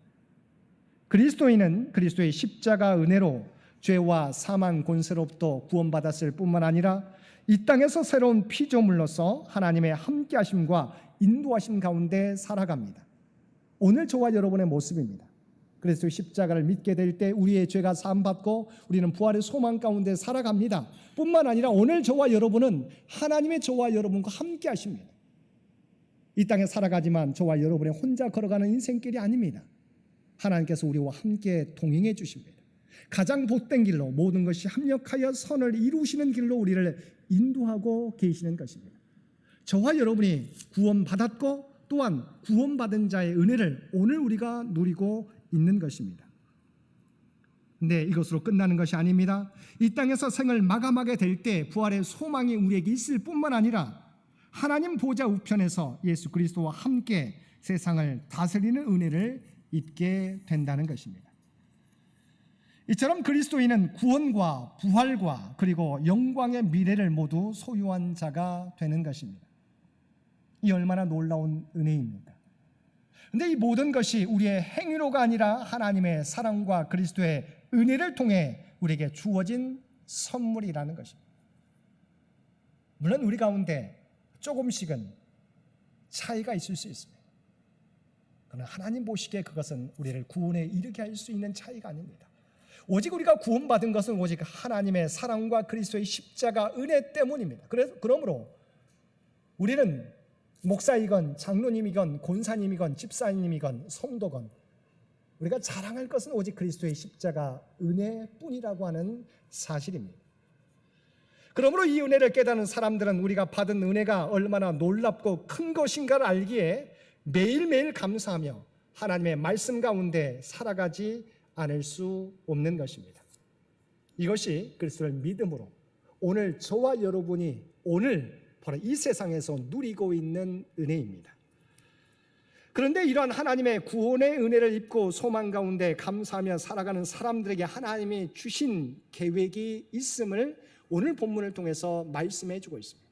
그리스도인은 그리스도의 십자가 은혜로 죄와 사망 권세로부터 구원받았을 뿐만 아니라 이 땅에서 새로운 피조물로서 하나님의 함께하심과 인도하심 가운데 살아갑니다. 오늘 저와 여러분의 모습입니다. 그래서 십자가를 믿게 될 때 우리의 죄가 사함받고 우리는 부활의 소망 가운데 살아갑니다. 뿐만 아니라 오늘 저와 여러분은 하나님의 저와 여러분과 함께 하십니다. 이 땅에 살아가지만 저와 여러분의 혼자 걸어가는 인생길이 아닙니다. 하나님께서 우리와 함께 동행해 주십니다. 가장 복된 길로 모든 것이 합력하여 선을 이루시는 길로 우리를 인도하고 계시는 것입니다. 저와 여러분이 구원받았고 또한 구원받은 자의 은혜를 오늘 우리가 누리고 있는 것입니다. 근데 이것으로 끝나는 것이 아닙니다. 이 땅에서 생을 마감하게 될 때 부활의 소망이 우리에게 있을 뿐만 아니라 하나님 보좌 우편에서 예수 그리스도와 함께 세상을 다스리는 은혜를 입게 된다는 것입니다. 이처럼 그리스도인은 구원과 부활과 그리고 영광의 미래를 모두 소유한 자가 되는 것입니다. 이 얼마나 놀라운 은혜입니까? 그런데 이 모든 것이 우리의 행위로가 아니라 하나님의 사랑과 그리스도의 은혜를 통해 우리에게 주어진 선물이라는 것입니다. 물론 우리 가운데 조금씩은 차이가 있을 수 있습니다. 그러나 하나님 보시기에 그것은 우리를 구원에 이르게 할 수 있는 차이가 아닙니다. 오직 우리가 구원받은 것은 오직 하나님의 사랑과 그리스도의 십자가 은혜 때문입니다. 그러므로 우리는 목사이건 장로님이건 권사님이건 집사님이건 성도건 우리가 자랑할 것은 오직 그리스도의 십자가 은혜뿐이라고 하는 사실입니다. 그러므로 이 은혜를 깨닫는 사람들은 우리가 받은 은혜가 얼마나 놀랍고 큰 것인가를 알기에 매일매일 감사하며 하나님의 말씀 가운데 살아가지 않을 수 없는 것입니다. 이것이 그리스도를 믿음으로 오늘 저와 여러분이 오늘 바로 이 세상에서 누리고 있는 은혜입니다. 그런데 이러한 하나님의 구원의 은혜를 입고 소망 가운데 감사하며 살아가는 사람들에게 하나님이 주신 계획이 있음을 오늘 본문을 통해서 말씀해 주고 있습니다.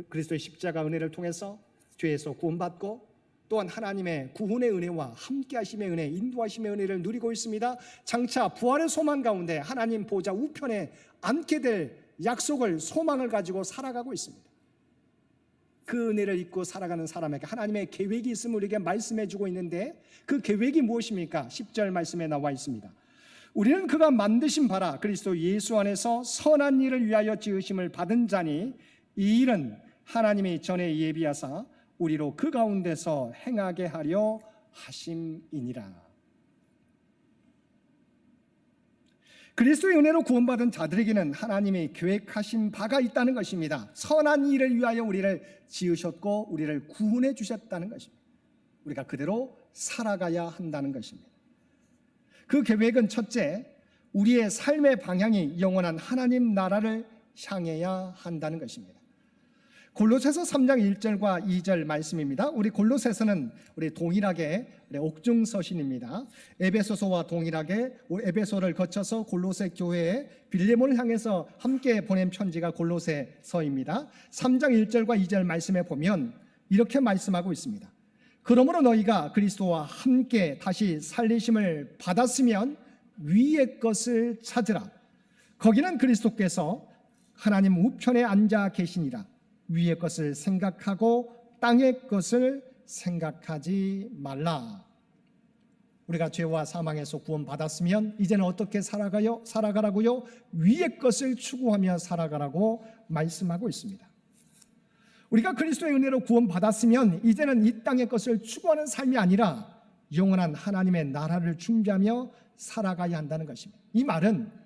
그리스도의 십자가 은혜를 통해서 죄에서 구원받고 또한 하나님의 구원의 은혜와 함께 하심의 은혜, 인도하심의 은혜를 누리고 있습니다. 장차 부활의 소망 가운데 하나님 보좌 우편에 앉게 될 약속을 소망을 가지고 살아가고 있습니다. 그 은혜를 입고 살아가는 사람에게 하나님의 계획이 있음을 우리에게 말씀해 주고 있는데 그 계획이 무엇입니까? 10절 말씀에 나와 있습니다. 우리는 그가 만드신 바라 그리스도 예수 안에서 선한 일을 위하여 지으심을 받은 자니 이 일은 하나님이 전에 예비하사 우리로 그 가운데서 행하게 하려 하심이니라. 그리스도의 은혜로 구원받은 자들에게는 하나님이 계획하신 바가 있다는 것입니다. 선한 일을 위하여 우리를 지으셨고 우리를 구원해 주셨다는 것입니다. 우리가 그대로 살아가야 한다는 것입니다. 그 계획은 첫째, 우리의 삶의 방향이 영원한 하나님 나라를 향해야 한다는 것입니다. 골로새서 3장 1절과 2절 말씀입니다. 우리 골로새서는 우리 동일하게 옥중서신입니다. 에베소서와 동일하게 에베소를 거쳐서 골로새 교회에 빌레몬을 향해서 함께 보낸 편지가 골로새서입니다. 3장 1절과 2절 말씀에 보면 이렇게 말씀하고 있습니다. 그러므로 너희가 그리스도와 함께 다시 살리심을 받았으면 위의 것을 찾으라. 거기는 그리스도께서 하나님 우편에 앉아 계시니라. 위의 것을 생각하고 땅의 것을 생각하지 말라. 우리가 죄와 사망에서 구원받았으면 이제는 어떻게 살아가라고요? 위의 것을 추구하며 살아가라고 말씀하고 있습니다. 우리가 그리스도의 은혜로 구원받았으면 이제는 이 땅의 것을 추구하는 삶이 아니라 영원한 하나님의 나라를 준비하며 살아가야 한다는 것입니다. 이 말은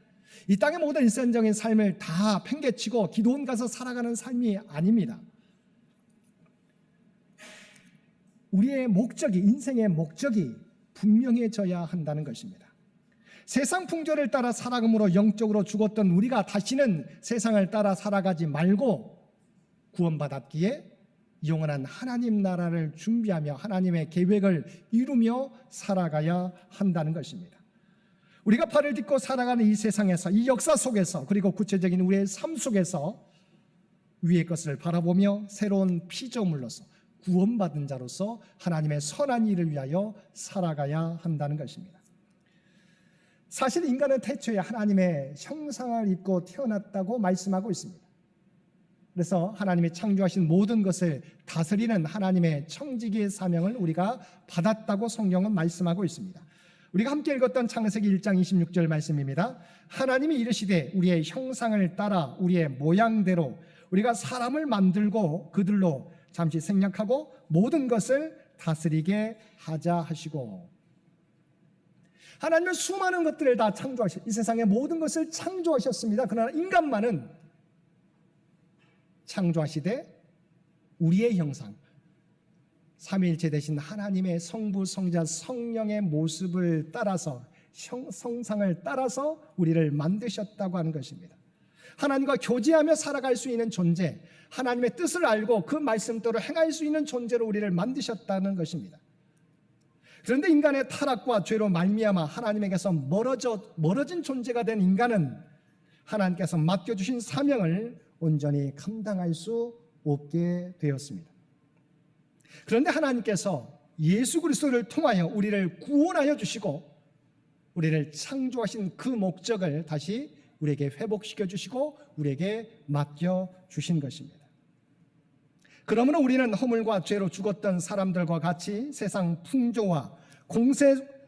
이 땅의 모든 일상적인 삶을 다 팽개치고 기도원 가서 살아가는 삶이 아닙니다. 우리의 목적이, 인생의 목적이 분명해져야 한다는 것입니다. 세상 풍조를 따라 살아감으로 영적으로 죽었던 우리가 다시는 세상을 따라 살아가지 말고 구원받았기에 영원한 하나님 나라를 준비하며 하나님의 계획을 이루며 살아가야 한다는 것입니다. 우리가 발을 딛고 살아가는 이 세상에서, 이 역사 속에서, 그리고 구체적인 우리의 삶 속에서 위의 것을 바라보며 새로운 피조물로서 구원받은 자로서 하나님의 선한 일을 위하여 살아가야 한다는 것입니다. 사실 인간은 태초에 하나님의 형상을 입고 태어났다고 말씀하고 있습니다. 그래서 하나님이 창조하신 모든 것을 다스리는 하나님의 청지기의 사명을 우리가 받았다고 성경은 말씀하고 있습니다. 우리가 함께 읽었던 창세기 1장 26절 말씀입니다. 하나님이 이르시되 우리의 형상을 따라 우리의 모양대로 우리가 사람을 만들고 그들로 잠시 생략하고 모든 것을 다스리게 하자 하시고, 하나님은 수많은 것들을 다 창조하셨, 이 세상의 모든 것을 창조하셨습니다. 그러나 인간만은 창조하시되 우리의 형상, 삼위일체 되신 하나님의 성부, 성자, 성령의 모습을 따라서, 성상을 따라서 우리를 만드셨다고 하는 것입니다. 하나님과 교제하며 살아갈 수 있는 존재, 하나님의 뜻을 알고 그 말씀대로 행할 수 있는 존재로 우리를 만드셨다는 것입니다. 그런데 인간의 타락과 죄로 말미암아 하나님에게서 멀어진 존재가 된 인간은 하나님께서 맡겨주신 사명을 온전히 감당할 수 없게 되었습니다. 그런데 하나님께서 예수 그리스도를 통하여 우리를 구원하여 주시고 우리를 창조하신 그 목적을 다시 우리에게 회복시켜 주시고 우리에게 맡겨 주신 것입니다. 그러므로 우리는 허물과 죄로 죽었던 사람들과 같이 세상 풍조와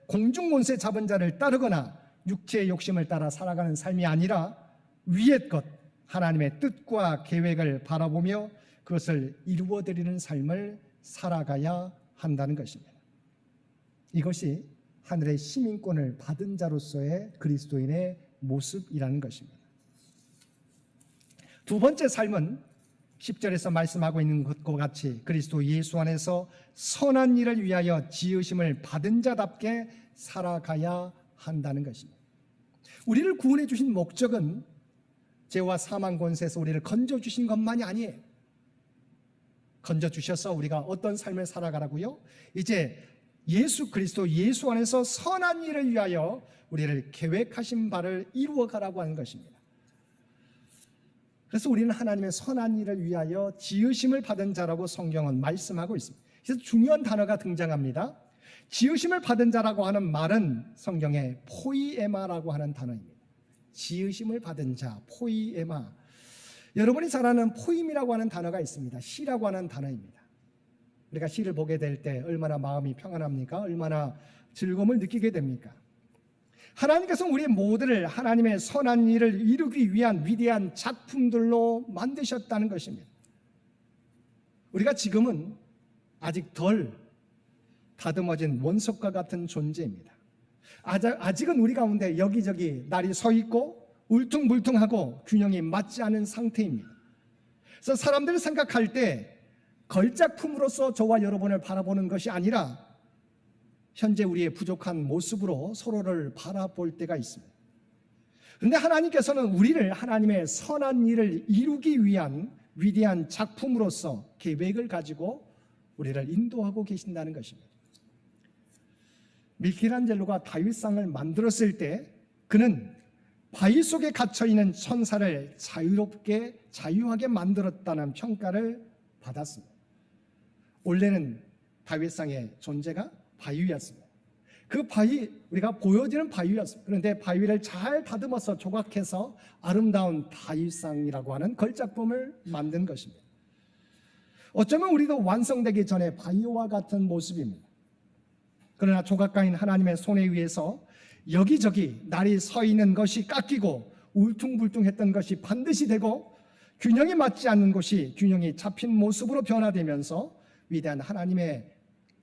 공중권세 잡은 자를 따르거나 육체의 욕심을 따라 살아가는 삶이 아니라 위의 것, 하나님의 뜻과 계획을 바라보며 그것을 이루어드리는 삶을 살아가야 한다는 것입니다. 이것이 하늘의 시민권을 받은 자로서의 그리스도인의 모습이라는 것입니다. 두 번째 삶은 10절에서 말씀하고 있는 것과 같이 그리스도 예수 안에서 선한 일을 위하여 지으심을 받은 자답게 살아가야 한다는 것입니다. 우리를 구원해 주신 목적은 죄와 사망 권세에서 우리를 건져 주신 것만이 아니에요. 건져 주셔서 우리가 어떤 삶을 살아가라고요? 이제 예수 그리스도 예수 안에서 선한 일을 위하여 우리를 계획하신 바를 이루어 가라고 하는 것입니다. 그래서 우리는 하나님의 선한 일을 위하여 지으심을 받은 자라고 성경은 말씀하고 있습니다. 그래서 중요한 단어가 등장합니다. 지으심을 받은 자라고 하는 말은 성경에 포이에마라고 하는 단어입니다. 지으심을 받은 자, 포이에마. 여러분이 잘 아는 포임이라고 하는 단어가 있습니다. 시라고 하는 단어입니다. 우리가 시를 보게 될 때 얼마나 마음이 평안합니까? 얼마나 즐거움을 느끼게 됩니까? 하나님께서 우리 모두를 하나님의 선한 일을 이루기 위한 위대한 작품들로 만드셨다는 것입니다. 우리가 지금은 아직 덜 다듬어진 원석과 같은 존재입니다. 아직은 우리 가운데 여기저기 날이 서 있고 울퉁불퉁하고 균형이 맞지 않은 상태입니다. 그래서 사람들이 생각할 때 걸작품으로서 저와 여러분을 바라보는 것이 아니라 현재 우리의 부족한 모습으로 서로를 바라볼 때가 있습니다. 그런데 하나님께서는 우리를 하나님의 선한 일을 이루기 위한 위대한 작품으로서 계획을 가지고 우리를 인도하고 계신다는 것입니다. 미켈란젤로가 다윗상을 만들었을 때 그는 바위 속에 갇혀있는 천사를 자유하게 만들었다는 평가를 받았습니다. 원래는 다윗상의 존재가 바위였습니다. 그 바위, 우리가 보여지는 바위였습니다. 그런데 바위를 잘 다듬어서 조각해서 아름다운 다윗상이라고 하는 걸작품을 만든 것입니다. 어쩌면 우리도 완성되기 전에 바위와 같은 모습입니다. 그러나 조각가인 하나님의 손에 의해서 여기저기 날이 서 있는 것이 깎이고 울퉁불퉁했던 것이 반드시 되고 균형이 맞지 않는 것이 균형이 잡힌 모습으로 변화되면서 위대한 하나님의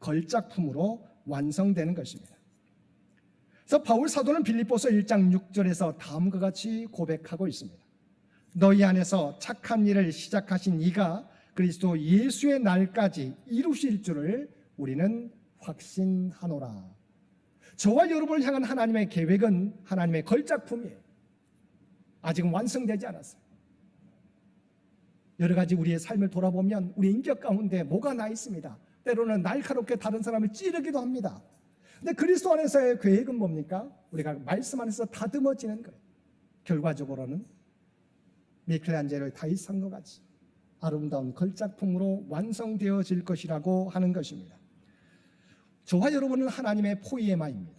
걸작품으로 완성되는 것입니다. 그래서 바울 사도는 빌립보서 1장 6절에서 다음과 같이 고백하고 있습니다. 너희 안에서 착한 일을 시작하신 이가 그리스도 예수의 날까지 이루실 줄을 우리는 확신하노라. 저와 여러분을 향한 하나님의 계획은 하나님의 걸작품이에요. 아직은 완성되지 않았어요. 여러 가지 우리의 삶을 돌아보면 우리 인격 가운데 뭐가 나 있습니다. 때로는 날카롭게 다른 사람을 찌르기도 합니다. 근데 그리스도 안에서의 계획은 뭡니까? 우리가 말씀 안에서 다듬어지는 거예요. 결과적으로는 미켈란젤로의 다윗상과 같이 아름다운 걸작품으로 완성되어질 것이라고 하는 것입니다. 저와 여러분은 하나님의 포이에마입니다.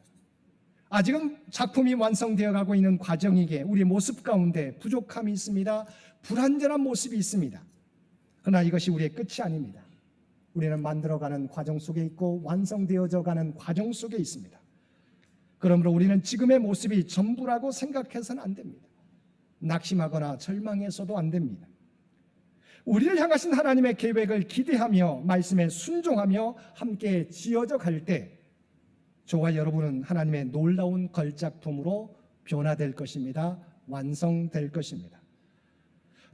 아직은 작품이 완성되어 가고 있는 과정이기에 우리 모습 가운데 부족함이 있습니다. 불완전한 모습이 있습니다. 그러나 이것이 우리의 끝이 아닙니다. 우리는 만들어가는 과정 속에 있고 완성되어져 가는 과정 속에 있습니다. 그러므로 우리는 지금의 모습이 전부라고 생각해서는 안 됩니다. 낙심하거나 절망해서도 안 됩니다. 우리를 향하신 하나님의 계획을 기대하며 말씀에 순종하며 함께 지어져 갈 때 저와 여러분은 하나님의 놀라운 걸작품으로 변화될 것입니다. 완성될 것입니다.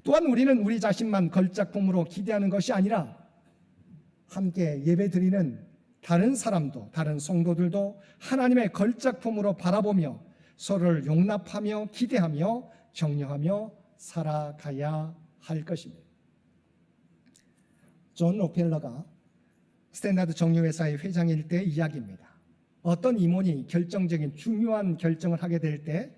또한 우리는 우리 자신만 걸작품으로 기대하는 것이 아니라 함께 예배드리는 다른 사람도, 다른 성도들도 하나님의 걸작품으로 바라보며 서로를 용납하며 기대하며 격려하며 살아가야 할 것입니다. 존 록펠러가 스탠다드 정유회사의 회장일 때 이야기입니다. 어떤 임원이 결정적인 중요한 결정을 하게 될 때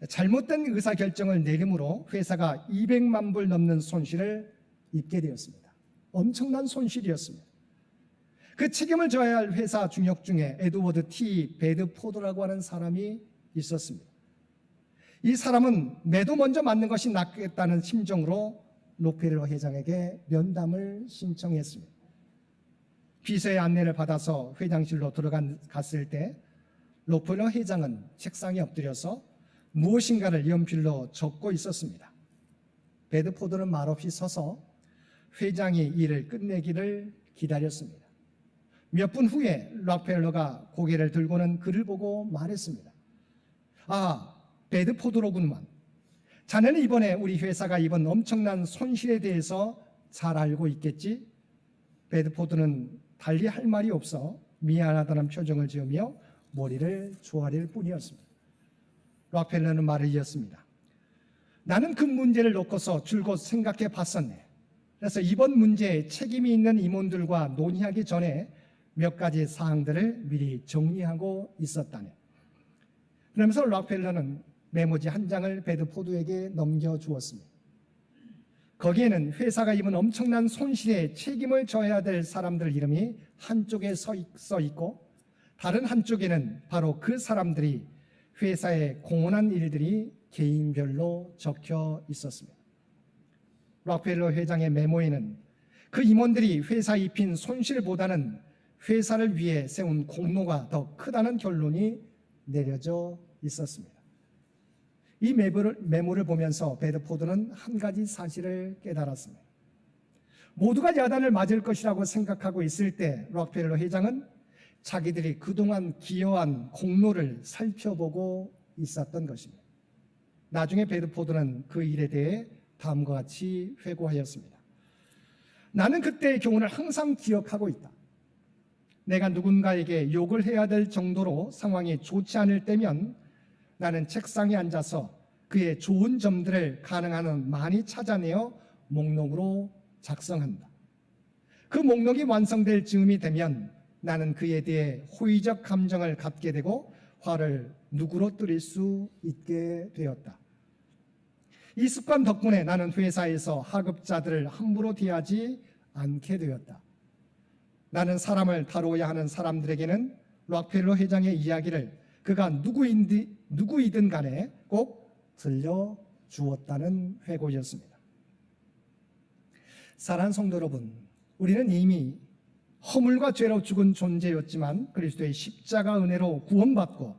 잘못된 의사결정을 내림으로 회사가 200만 불 넘는 손실을 입게 되었습니다. 엄청난 손실이었습니다. 그 책임을 져야 할 회사 중역 중에 에드워드 T. 베드포드라고 하는 사람이 있었습니다. 이 사람은 매도 먼저 맞는 것이 낫겠다는 심정으로 록펠러 회장에게 면담을 신청했습니다. 비서의 안내를 받아서 회장실로 들어갔을 때 록펠러 회장은 책상에 엎드려서 무엇인가를 연필로 적고 있었습니다. 베드포드는 말없이 서서 회장이 일을 끝내기를 기다렸습니다. 몇 분 후에 록펠러가 고개를 들고는 그를 보고 말했습니다. 아, 베드포드로군만. 자네는 이번에 우리 회사가 입은 엄청난 손실에 대해서 잘 알고 있겠지? 베드포드는 달리 할 말이 없어 미안하다는 표정을 지으며 머리를 조아릴 뿐이었습니다. 록펠러는 말을 이었습니다. 나는 그 문제를 놓고서 줄곧 생각해 봤었네. 그래서 이번 문제에 책임이 있는 임원들과 논의하기 전에 몇 가지 사항들을 미리 정리하고 있었다네. 그러면서 록펠러는 메모지 한 장을 베드포드에게 넘겨주었습니다. 거기에는 회사가 입은 엄청난 손실에 책임을 져야 될 사람들 이름이 한쪽에 써 있고 다른 한쪽에는 바로 그 사람들이 회사에 공헌한 일들이 개인별로 적혀 있었습니다. 록펠러 회장의 메모에는 그 임원들이 회사에 입힌 손실보다는 회사를 위해 세운 공로가 더 크다는 결론이 내려져 있었습니다. 이 메모를 보면서 베드포드는 한 가지 사실을 깨달았습니다. 모두가 야단을 맞을 것이라고 생각하고 있을 때 록펠러 회장은 자기들이 그동안 기여한 공로를 살펴보고 있었던 것입니다. 나중에 베드포드는 그 일에 대해 다음과 같이 회고하였습니다. 나는 그때의 교훈을 항상 기억하고 있다. 내가 누군가에게 욕을 해야 될 정도로 상황이 좋지 않을 때면 나는 책상에 앉아서 그의 좋은 점들을 가능한 한 많이 찾아내어 목록으로 작성한다. 그 목록이 완성될 즈음이 되면 나는 그에 대해 호의적 감정을 갖게 되고 화를 누그러뜨릴 수 있게 되었다. 이 습관 덕분에 나는 회사에서 하급자들을 함부로 대하지 않게 되었다. 나는 사람을 다루어야 하는 사람들에게는 록펠러 회장의 이야기를 그가 누구이든 간에 꼭 들려주었다는 회고였습니다. 사랑하는 성도 여러분, 우리는 이미 허물과 죄로 죽은 존재였지만 그리스도의 십자가 은혜로 구원받고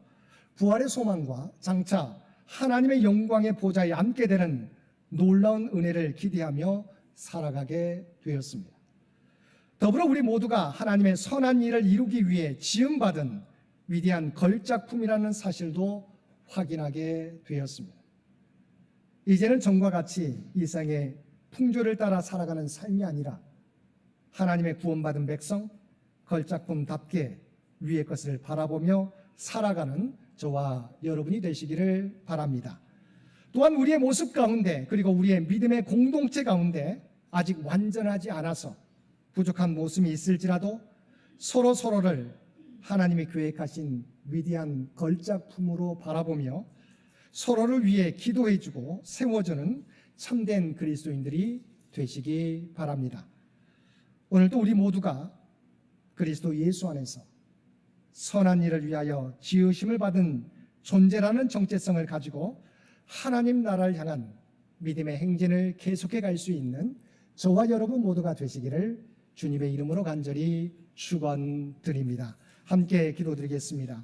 부활의 소망과 장차 하나님의 영광의 보좌에 앉게 되는 놀라운 은혜를 기대하며 살아가게 되었습니다. 더불어 우리 모두가 하나님의 선한 일을 이루기 위해 지음받은 위대한 걸작품이라는 사실도 확인하게 되었습니다. 이제는 전과 같이 일상의 풍조를 따라 살아가는 삶이 아니라 하나님의 구원받은 백성, 걸작품답게 위의 것을 바라보며 살아가는 저와 여러분이 되시기를 바랍니다. 또한 우리의 모습 가운데 그리고 우리의 믿음의 공동체 가운데 아직 완전하지 않아서 부족한 모습이 있을지라도 서로를 하나님이 계획하신 위대한 걸작품으로 바라보며 서로를 위해 기도해주고 세워주는 참된 그리스도인들이 되시기 바랍니다. 오늘도 우리 모두가 그리스도 예수 안에서 선한 일을 위하여 지으심을 받은 존재라는 정체성을 가지고 하나님 나라를 향한 믿음의 행진을 계속해 갈 수 있는 저와 여러분 모두가 되시기를 주님의 이름으로 간절히 축원드립니다. 함께 기도드리겠습니다.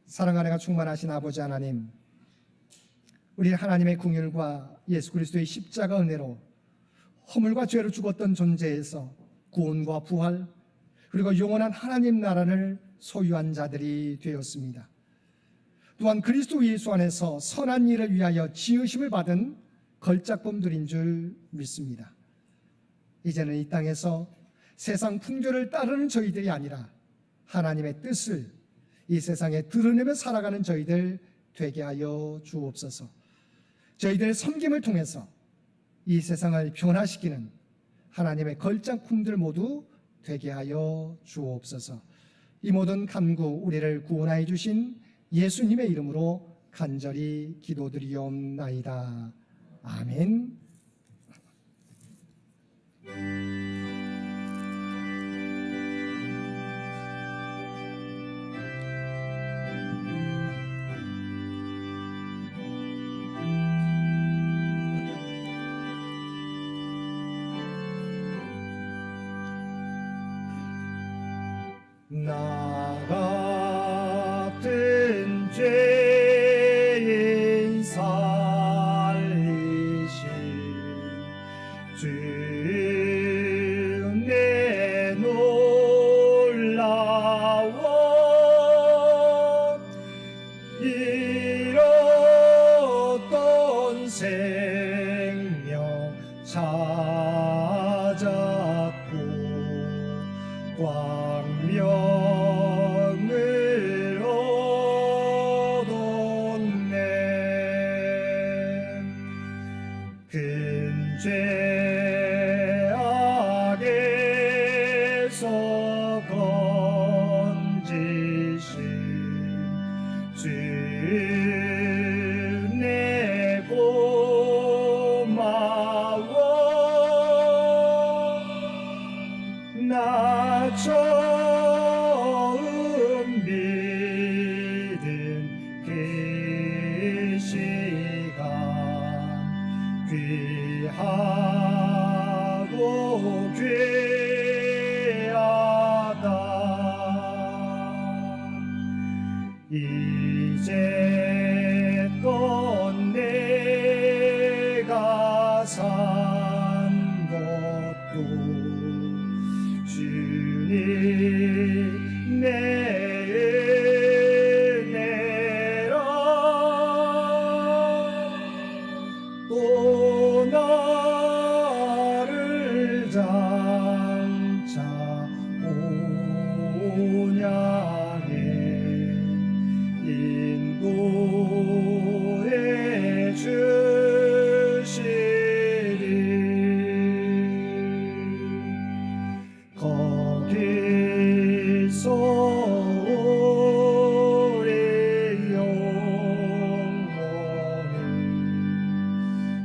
사랑 안에가 충만하신 아버지 하나님, 우리 하나님의 긍휼과 예수 그리스도의 십자가 은혜로 허물과 죄로 죽었던 존재에서 구원과 부활 그리고 영원한 하나님 나라를 소유한 자들이 되었습니다. 또한 그리스도 예수 안에서 선한 일을 위하여 지으심을 받은 걸작품들인 줄 믿습니다. 이제는 이 땅에서 세상 풍조를 따르는 저희들이 아니라 하나님의 뜻을 이 세상에 드러내며 살아가는 저희들 되게 하여 주옵소서. 저희들의 섬김을 통해서 이 세상을 변화시키는 하나님의 걸작품들 모두 되게 하여 주옵소서. 이 모든 간구 우리를 구원하여 주신 예수님의 이름으로 간절히 기도드리옵나이다. 아멘. 나 같은 죄인 살리신
광명을 얻었네. 근죄악에서 건지신 주 내 고마워. 나 처음 믿은 그 시간 귀하고 귀하다. 이제껏 내가 산 것도 주님 내 은혜라. 또 나를 장차 온양해 인도해 주시리. 거기서 우리 영원히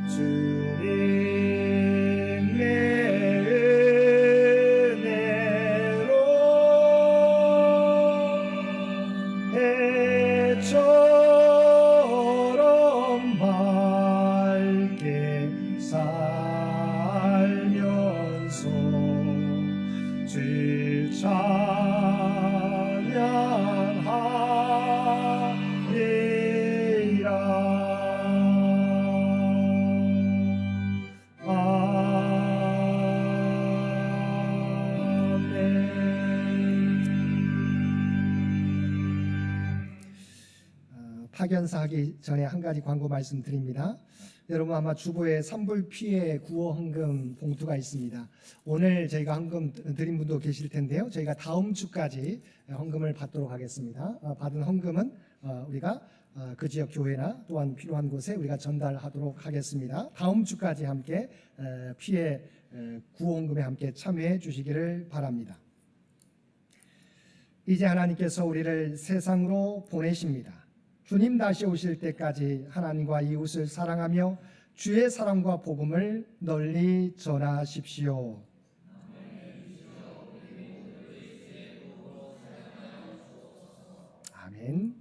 주님의 은혜로 해처럼 밝게 살면서 주 찬양하리라. 파견사하기 전에 한 가지 광고 말씀드립니다. 여러분 아마 주보에 산불피해 구호 헌금 봉투가 있습니다. 오늘 저희가 헌금 드린 분도 계실 텐데요. 저희가 다음 주까지 헌금을 받도록 하겠습니다. 받은 헌금은 우리가 그 지역 교회나 또한 필요한 곳에 우리가 전달하도록 하겠습니다. 다음 주까지 함께 피해 구호 헌금에 함께 참여해 주시기를 바랍니다. 이제 하나님께서 우리를 세상으로 보내십니다. 주님 다시 오실 때까지 하나님과 이웃을 사랑하며 주의 사랑과 복음을 널리 전하십시오. 아멘.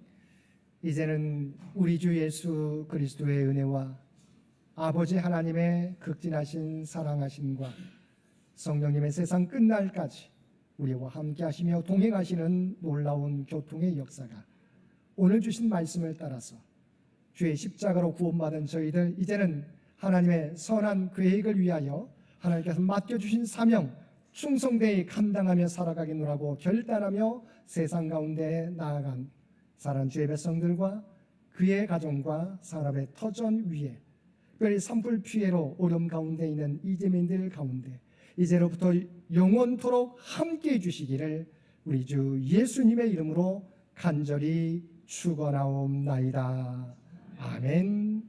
이제는 우리 주 예수 그리스도의 은혜와 아버지 하나님의 극진하신 사랑하심과 성령님의 세상 끝날까지 우리와 함께 하시며 동행하시는 놀라운 교통의 역사가 오늘 주신 말씀을 따라서 주의 십자가로 구원받은 저희들 이제는 하나님의 선한 계획을 위하여 하나님께서 맡겨주신 사명 충성되이 감당하며 살아가겠노라고 결단하며 세상 가운데 나아간 사랑하는 주의 백성들과 그의 가정과 사람의 터전 위에 특별히 산불 피해로 어려움 가운데 있는 이재민들 가운데 이제로부터 영원토록 함께해 주시기를 우리 주 예수님의 이름으로 간절히 축원하옵나이다. 아멘.